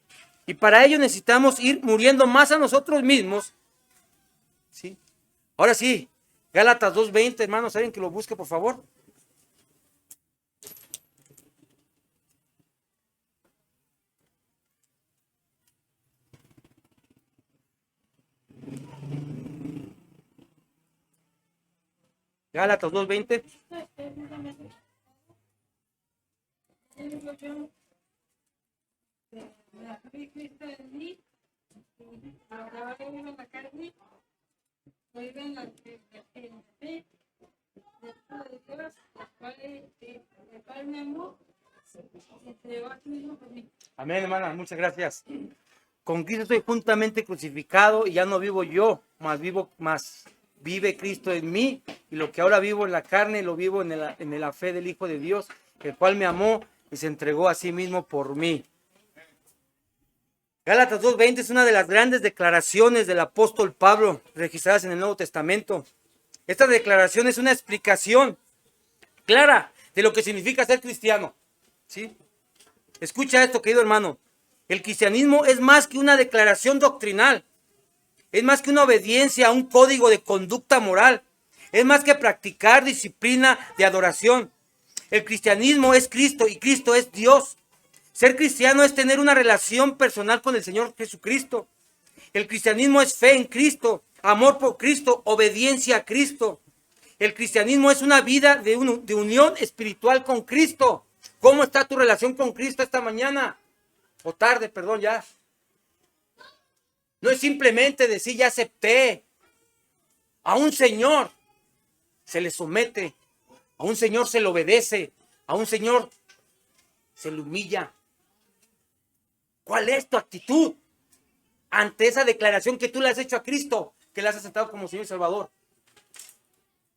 Y para ello necesitamos ir muriendo más a nosotros mismos. ¿Sí? Ahora sí, Gálatas 2:20, hermanos, ¿alguien que lo busque, por favor? Gálatas 2:20. la fe de Cristo en mí, y ahora vivo en la carne, vivo en la fe del Hijo de Dios, el cual me amó, y entregó a sí mismo por mí. Amén, hermana, muchas gracias. Con Cristo estoy juntamente crucificado y ya no vivo yo, más vive Cristo en mí, y lo que ahora vivo en la carne lo vivo en la fe del Hijo de Dios, el cual me amó y se entregó a sí mismo por mí. Gálatas 2:20 es una de las grandes declaraciones del apóstol Pablo registradas en el Nuevo Testamento. Esta declaración es una explicación clara de lo que significa ser cristiano, ¿sí? Escucha esto, querido hermano. El cristianismo es más que una declaración doctrinal. Es más que una obediencia a un código de conducta moral. Es más que practicar disciplina de adoración. El cristianismo es Cristo y Cristo es Dios. Ser cristiano es tener una relación personal con el Señor Jesucristo. El cristianismo es fe en Cristo, amor por Cristo, obediencia a Cristo. El cristianismo es una vida de unión espiritual con Cristo. ¿Cómo está tu relación con Cristo esta mañana? O tarde, perdón, ya. No es simplemente decir ya acepté. A un Señor se le somete. A un Señor se le obedece. A un Señor se le humilla. ¿Cuál es tu actitud ante esa declaración que tú le has hecho a Cristo, que le has aceptado como Señor y Salvador?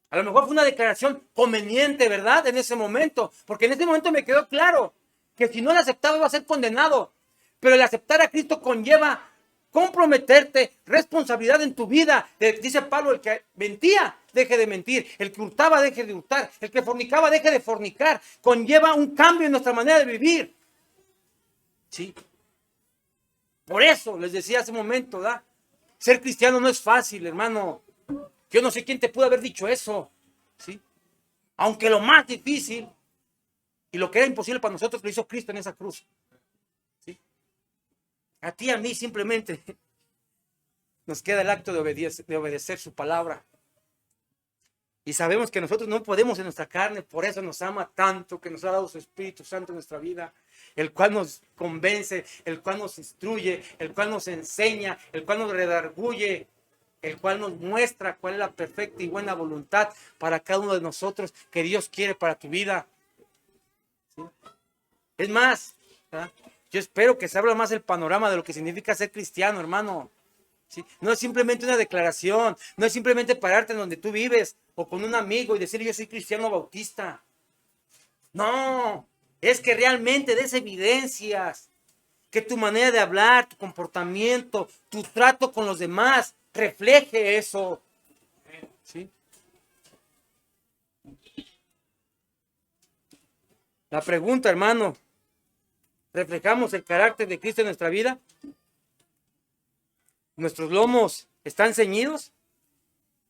A lo mejor fue una declaración conveniente, ¿verdad? En ese momento. Porque en ese momento me quedó claro que si no la aceptaba iba a ser condenado. Pero el aceptar a Cristo conlleva comprometerte, responsabilidad en tu vida. Dice Pablo, el que mentía, deje de mentir. El que hurtaba, deje de hurtar. El que fornicaba, deje de fornicar. Conlleva un cambio en nuestra manera de vivir. Sí. Por eso les decía hace un momento, ¿verdad? Ser cristiano no es fácil, hermano. Yo no sé quién te pudo haber dicho eso, ¿sí? Aunque lo más difícil y lo que era imposible para nosotros lo hizo Cristo en esa cruz, ¿sí? A ti y a mí simplemente nos queda el acto de obedecer su palabra. Y sabemos que nosotros no podemos en nuestra carne, por eso nos ama tanto, que nos ha dado su Espíritu Santo en nuestra vida, el cual nos convence, el cual nos instruye, el cual nos enseña, el cual nos redarguye, el cual nos muestra cuál es la perfecta y buena voluntad para cada uno de nosotros que Dios quiere para tu vida. ¿Sí? Es más, ¿verdad? Yo espero que se abra más el panorama de lo que significa ser cristiano, hermano. ¿Sí? No es simplemente una declaración, no es simplemente pararte en donde tú vives o con un amigo y decir yo soy cristiano bautista. No, es que realmente des evidencias, que tu manera de hablar, tu comportamiento, tu trato con los demás refleje eso. ¿Sí? La pregunta, hermano, ¿reflejamos el carácter de Cristo en nuestra vida? ¿Nuestros lomos están ceñidos?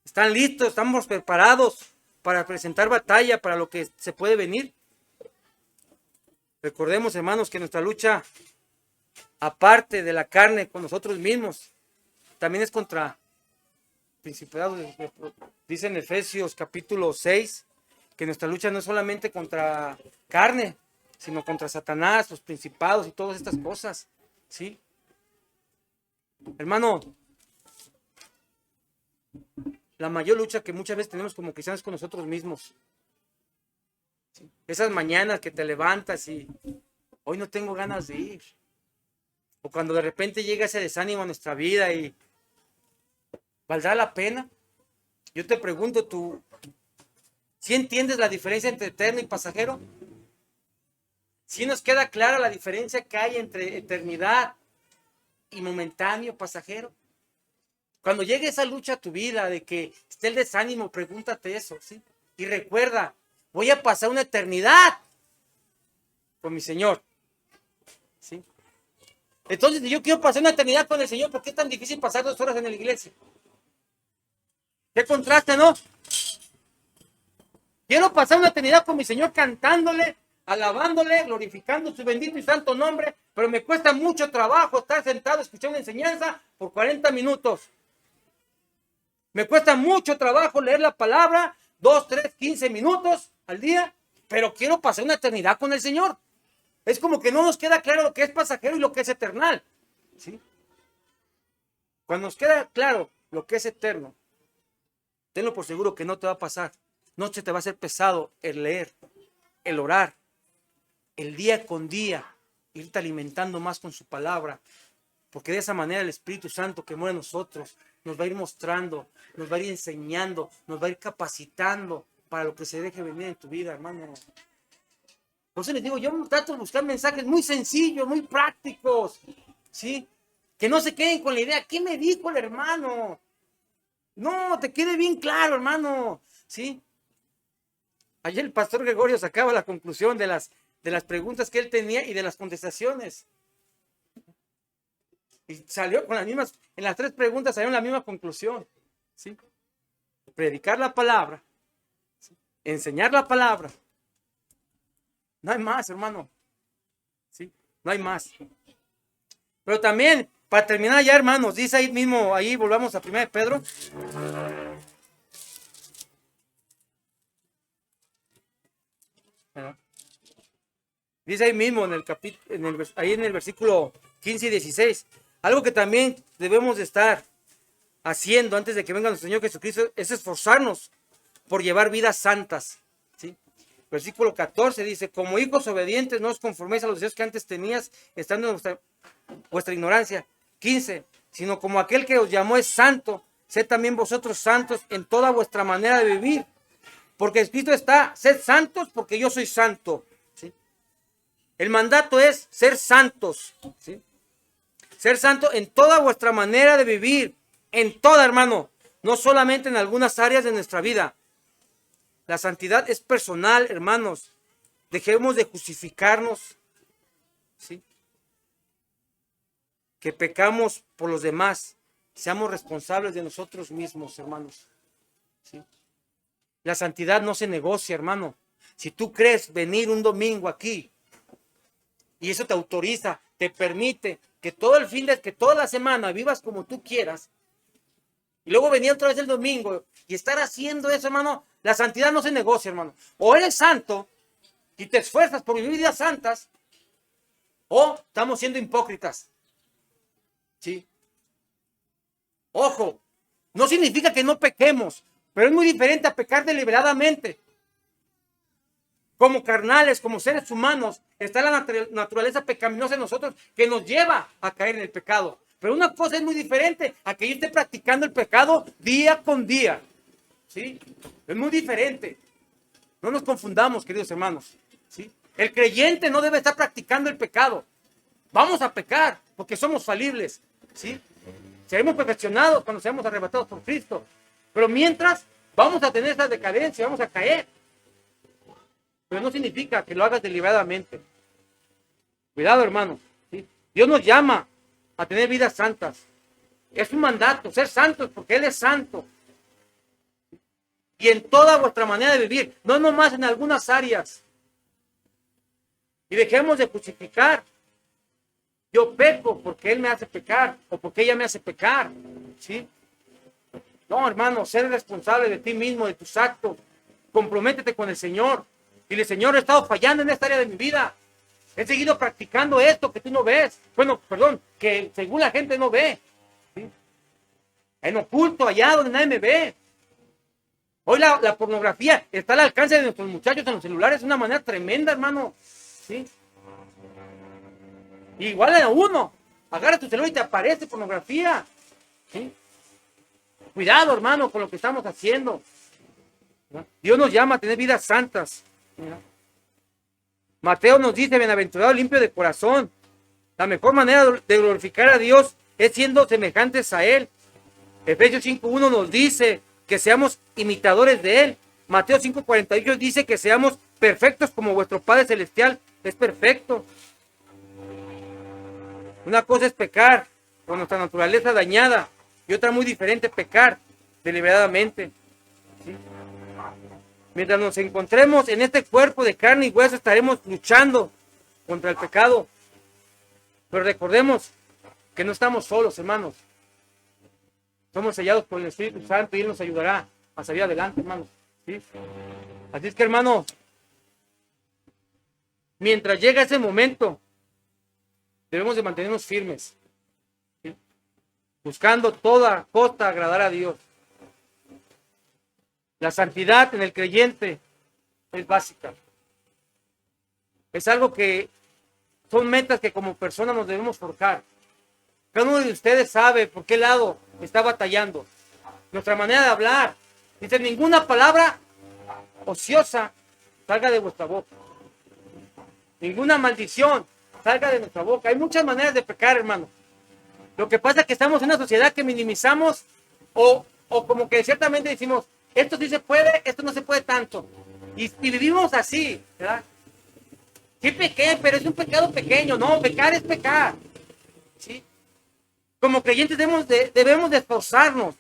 ¿Están listos? ¿Estamos preparados para presentar batalla para lo que se puede venir? Recordemos, hermanos, que nuestra lucha, aparte de la carne con nosotros mismos, también es contra principados. Dice en Efesios capítulo 6 que nuestra lucha no es solamente contra carne, sino contra Satanás, los principados y todas estas cosas. ¿Sí? Hermano, la mayor lucha que muchas veces tenemos como cristianos es con nosotros mismos. ¿Sí? Esas mañanas que te levantas y hoy no tengo ganas de ir. O cuando de repente llega ese desánimo a nuestra vida y ¿valdrá la pena? Yo te pregunto, ¿tú ¿sí entiendes la diferencia entre eterno y pasajero? ¿Sí nos queda clara la diferencia que hay entre eternidad y momentáneo, pasajero? Cuando llegue esa lucha a tu vida de que esté el desánimo, pregúntate eso, ¿sí? Y recuerda, voy a pasar una eternidad con mi Señor, ¿sí? Entonces, si yo quiero pasar una eternidad con el Señor, ¿por qué es tan difícil pasar 2 horas en la iglesia? ¿Qué contraste, no? Quiero pasar una eternidad con mi Señor cantándole, alabándole, glorificando su bendito y santo nombre, pero me cuesta mucho trabajo estar sentado escuchando enseñanza por 40 minutos. Me cuesta mucho trabajo leer la palabra 2, 3, 15 minutos al día, pero quiero pasar una eternidad con el Señor. Es como que no nos queda claro lo que es pasajero y lo que es eternal. ¿Sí? Cuando nos queda claro lo que es eterno, tenlo por seguro que no te va a pasar. No se te va a hacer pesado el leer, el orar, el día con día, irte alimentando más con su palabra. Porque de esa manera el Espíritu Santo que muere en nosotros nos va a ir mostrando, nos va a ir enseñando, nos va a ir capacitando para lo que se deje venir en tu vida, hermano. Por eso les digo, yo trato de buscar mensajes muy sencillos, muy prácticos, ¿sí? Que no se queden con la idea, ¿qué me dijo el hermano? No, te quede bien claro, hermano, ¿sí? Ayer el pastor Gregorio sacaba la conclusión de las preguntas que él tenía y de las contestaciones. Y salió con las mismas, en las 3 preguntas salió la misma conclusión, ¿sí? Predicar la palabra, ¿sí? Enseñar la palabra. No hay más, hermano, ¿sí? No hay más. Pero también, para terminar ya, hermanos, dice ahí mismo, ahí volvamos a 1 de Pedro. Dice ahí mismo en el capítulo, ahí en el versículo 15 y 16, algo que también debemos de estar haciendo antes de que venga nuestro Señor Jesucristo es esforzarnos por llevar vidas santas, ¿sí? Versículo 14 dice, como hijos obedientes no os conforméis a los deseos que antes tenías estando en vuestra ignorancia. 15, sino como aquel que os llamó es santo, sed también vosotros santos en toda vuestra manera de vivir, porque escrito está, sed santos porque yo soy santo. El mandato es ser santos, ¿sí? Ser santo en toda vuestra manera de vivir, en toda, hermano, no solamente en algunas áreas de nuestra vida. La santidad es personal, hermanos. Dejemos de justificarnos, ¿sí? Que pecamos por los demás. Seamos responsables de nosotros mismos, hermanos, ¿sí? La santidad no se negocia, hermano. Si tú crees venir un domingo aquí, y eso te autoriza, te permite que todo el que toda la semana vivas como tú quieras. Y luego venir otra vez el domingo y estar haciendo eso, hermano. La santidad no se negocia, hermano. O eres santo y te esfuerzas por vivir vidas santas, o estamos siendo hipócritas. ¿Sí? Ojo, no significa que no pequemos, pero es muy diferente a pecar deliberadamente. Como carnales, como seres humanos, está la naturaleza pecaminosa en nosotros que nos lleva a caer en el pecado. Pero una cosa es muy diferente a que yo esté practicando el pecado día con día. ¿Sí? Es muy diferente. No nos confundamos, queridos hermanos. ¿Sí? El creyente no debe estar practicando el pecado. Vamos a pecar porque somos falibles. ¿Sí? Seremos perfeccionados cuando seamos arrebatados por Cristo. Pero mientras, vamos a tener esa decadencia, vamos a caer. Pero no significa que lo hagas deliberadamente. Cuidado, hermano, ¿sí? Dios nos llama a tener vidas santas. Es un mandato, ser santos, porque Él es santo. Y en toda vuestra manera de vivir, no nomás en algunas áreas. Y dejemos de justificar. Yo peco porque Él me hace pecar, o porque ella me hace pecar, ¿sí? No, hermano, ser responsable de ti mismo, de tus actos. Comprométete con el Señor. Dile, Señor, he estado fallando en esta área de mi vida. He seguido practicando esto que tú no ves. Bueno, perdón, que según la gente no ve. ¿Sí? En oculto, allá donde nadie me ve. Hoy la pornografía está al alcance de nuestros muchachos en los celulares de una manera tremenda, hermano. ¿Sí? Igual a uno. Agarra tu celular y te aparece pornografía. ¿Sí? Cuidado, hermano, con lo que estamos haciendo. Dios nos llama a tener vidas santas. Mateo nos dice, bienaventurado limpio de corazón. La mejor manera de glorificar a Dios es siendo semejantes a Él. Efesios 5:1 nos dice que seamos imitadores de Él. Mateo 5:48 dice que seamos perfectos como vuestro Padre Celestial es perfecto. Una cosa es pecar con nuestra naturaleza dañada y otra muy diferente, pecar deliberadamente. ¿Sí? Mientras nos encontremos en este cuerpo de carne y hueso, estaremos luchando contra el pecado. Pero recordemos que no estamos solos, hermanos. Somos sellados por el Espíritu Santo y Él nos ayudará a salir adelante, hermanos. ¿Sí? Así es que, hermano, mientras llega ese momento, debemos de mantenernos firmes, ¿sí? Buscando toda costa agradar a Dios. La santidad en el creyente es básica. Es algo que son metas que como personas nos debemos forjar. Cada uno de ustedes sabe por qué lado está batallando. Nuestra manera de hablar. Dice, ninguna palabra ociosa salga de vuestra boca. Ninguna maldición salga de nuestra boca. Hay muchas maneras de pecar, hermano. Lo que pasa es que estamos en una sociedad que minimizamos o como que ciertamente decimos, esto sí se puede, esto no se puede tanto. Y vivimos así, ¿verdad? Sí pequé, pero es un pecado pequeño. No, pecar es pecar. ¿Sí? Como creyentes debemos de esforzarnos,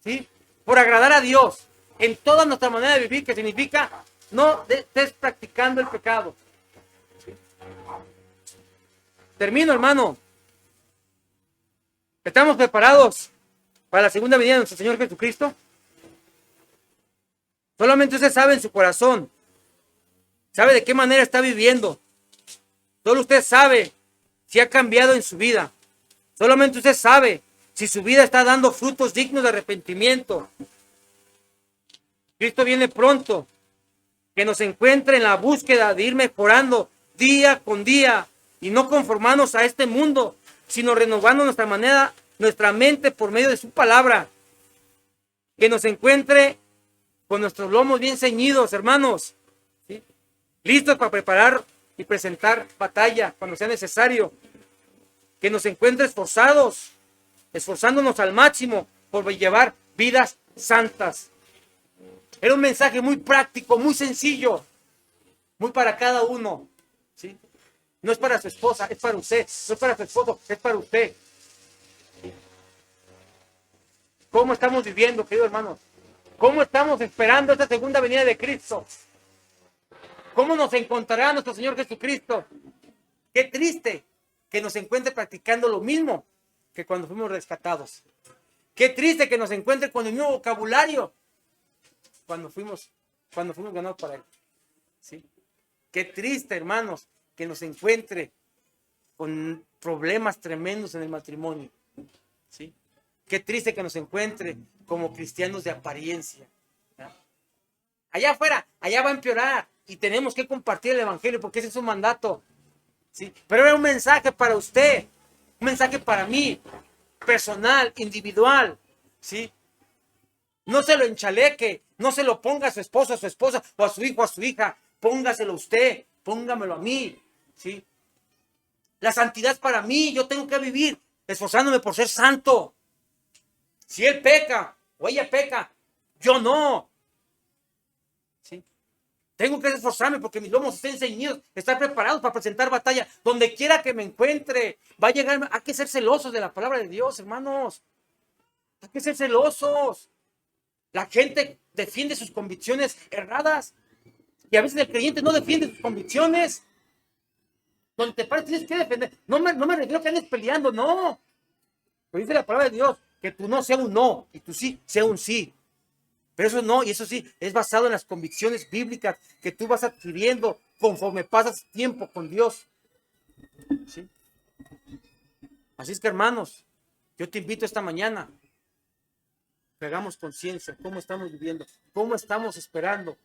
¿sí? Por agradar a Dios en toda nuestra manera de vivir, que significa no estés practicando el pecado. ¿Sí? Termino, hermano. ¿Estamos preparados para la segunda venida de nuestro Señor Jesucristo? Solamente usted sabe en su corazón, sabe de qué manera está viviendo. Solo usted sabe si ha cambiado en su vida. Solamente usted sabe si su vida está dando frutos dignos de arrepentimiento. Cristo viene pronto, que nos encuentre en la búsqueda de ir mejorando día con día y no conformarnos a este mundo, sino renovando nuestra mente por medio de su palabra. Que nos encuentre con nuestros lomos bien ceñidos, hermanos, ¿sí? Listos para preparar y presentar batalla cuando sea necesario. Que nos encuentre esforzándonos al máximo por llevar vidas santas. Era un mensaje muy práctico, muy sencillo, muy para cada uno, ¿sí? No es para su esposa, es para usted. No es para su esposo, es para usted. ¿Cómo estamos viviendo, queridos hermanos? ¿Cómo estamos esperando esta segunda venida de Cristo? ¿Cómo nos encontrará nuestro Señor Jesucristo? Qué triste que nos encuentre practicando lo mismo que cuando fuimos rescatados. Qué triste que nos encuentre con el mismo vocabulario cuando fuimos ganados para Él. ¿Sí? Qué triste, hermanos, que nos encuentre con problemas tremendos en el matrimonio. ¿Sí? Qué triste que nos encuentre como cristianos de apariencia. ¿Ya? Allá afuera, allá va a empeorar y tenemos que compartir el evangelio porque ese es un mandato. ¿Sí? Pero era un mensaje para usted, un mensaje para mí, personal, individual. ¿Sí? No se lo enchaleque, no se lo ponga a su esposo, a su esposa, o a su hijo, a su hija. Póngaselo usted, póngamelo a mí. ¿Sí? La santidad es para mí, yo tengo que vivir esforzándome por ser santo. Si él peca o ella peca, yo no. ¿Sí? Tengo que esforzarme porque mis lomos estén ceñidos, estar preparados para presentar batalla. Donde quiera que me encuentre, va a llegar. Hay que ser celosos de la palabra de Dios, hermanos. Hay que ser celosos. La gente defiende sus convicciones erradas. Y a veces el creyente no defiende sus convicciones. Donde te pares tienes que defender. No me refiero a que andes peleando, no. Pero dice la palabra de Dios, que tu no sea un no y tu sí sea un sí. Pero eso no, y eso sí, es basado en las convicciones bíblicas que tú vas adquiriendo conforme pasas tiempo con Dios. ¿Sí? Así es que, hermanos, yo te invito esta mañana que hagamos conciencia, cómo estamos viviendo, cómo estamos esperando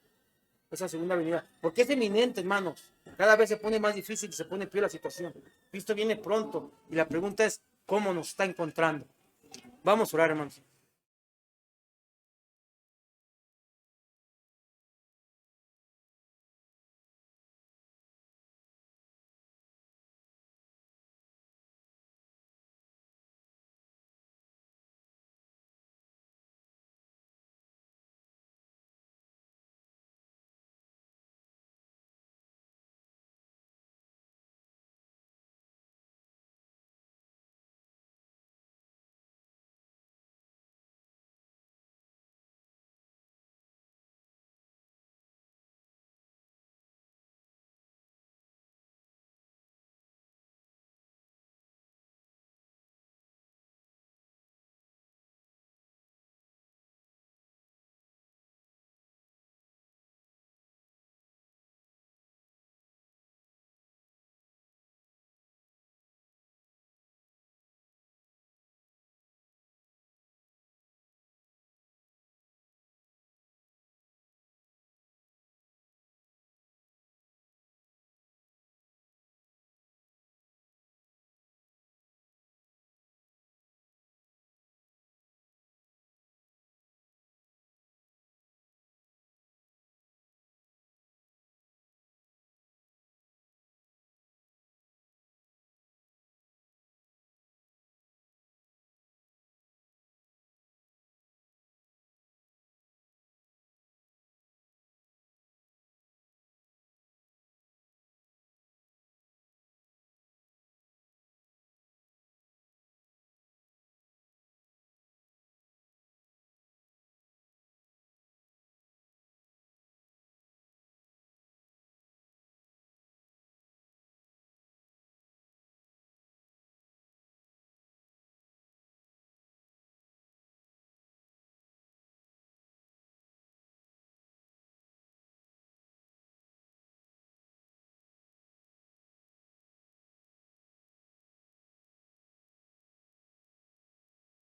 esa segunda venida. Porque es eminente, hermanos. Cada vez se pone más difícil y se pone peor la situación. Cristo viene pronto y la pregunta es, ¿cómo nos está encontrando? Vamos a orar, hermanos.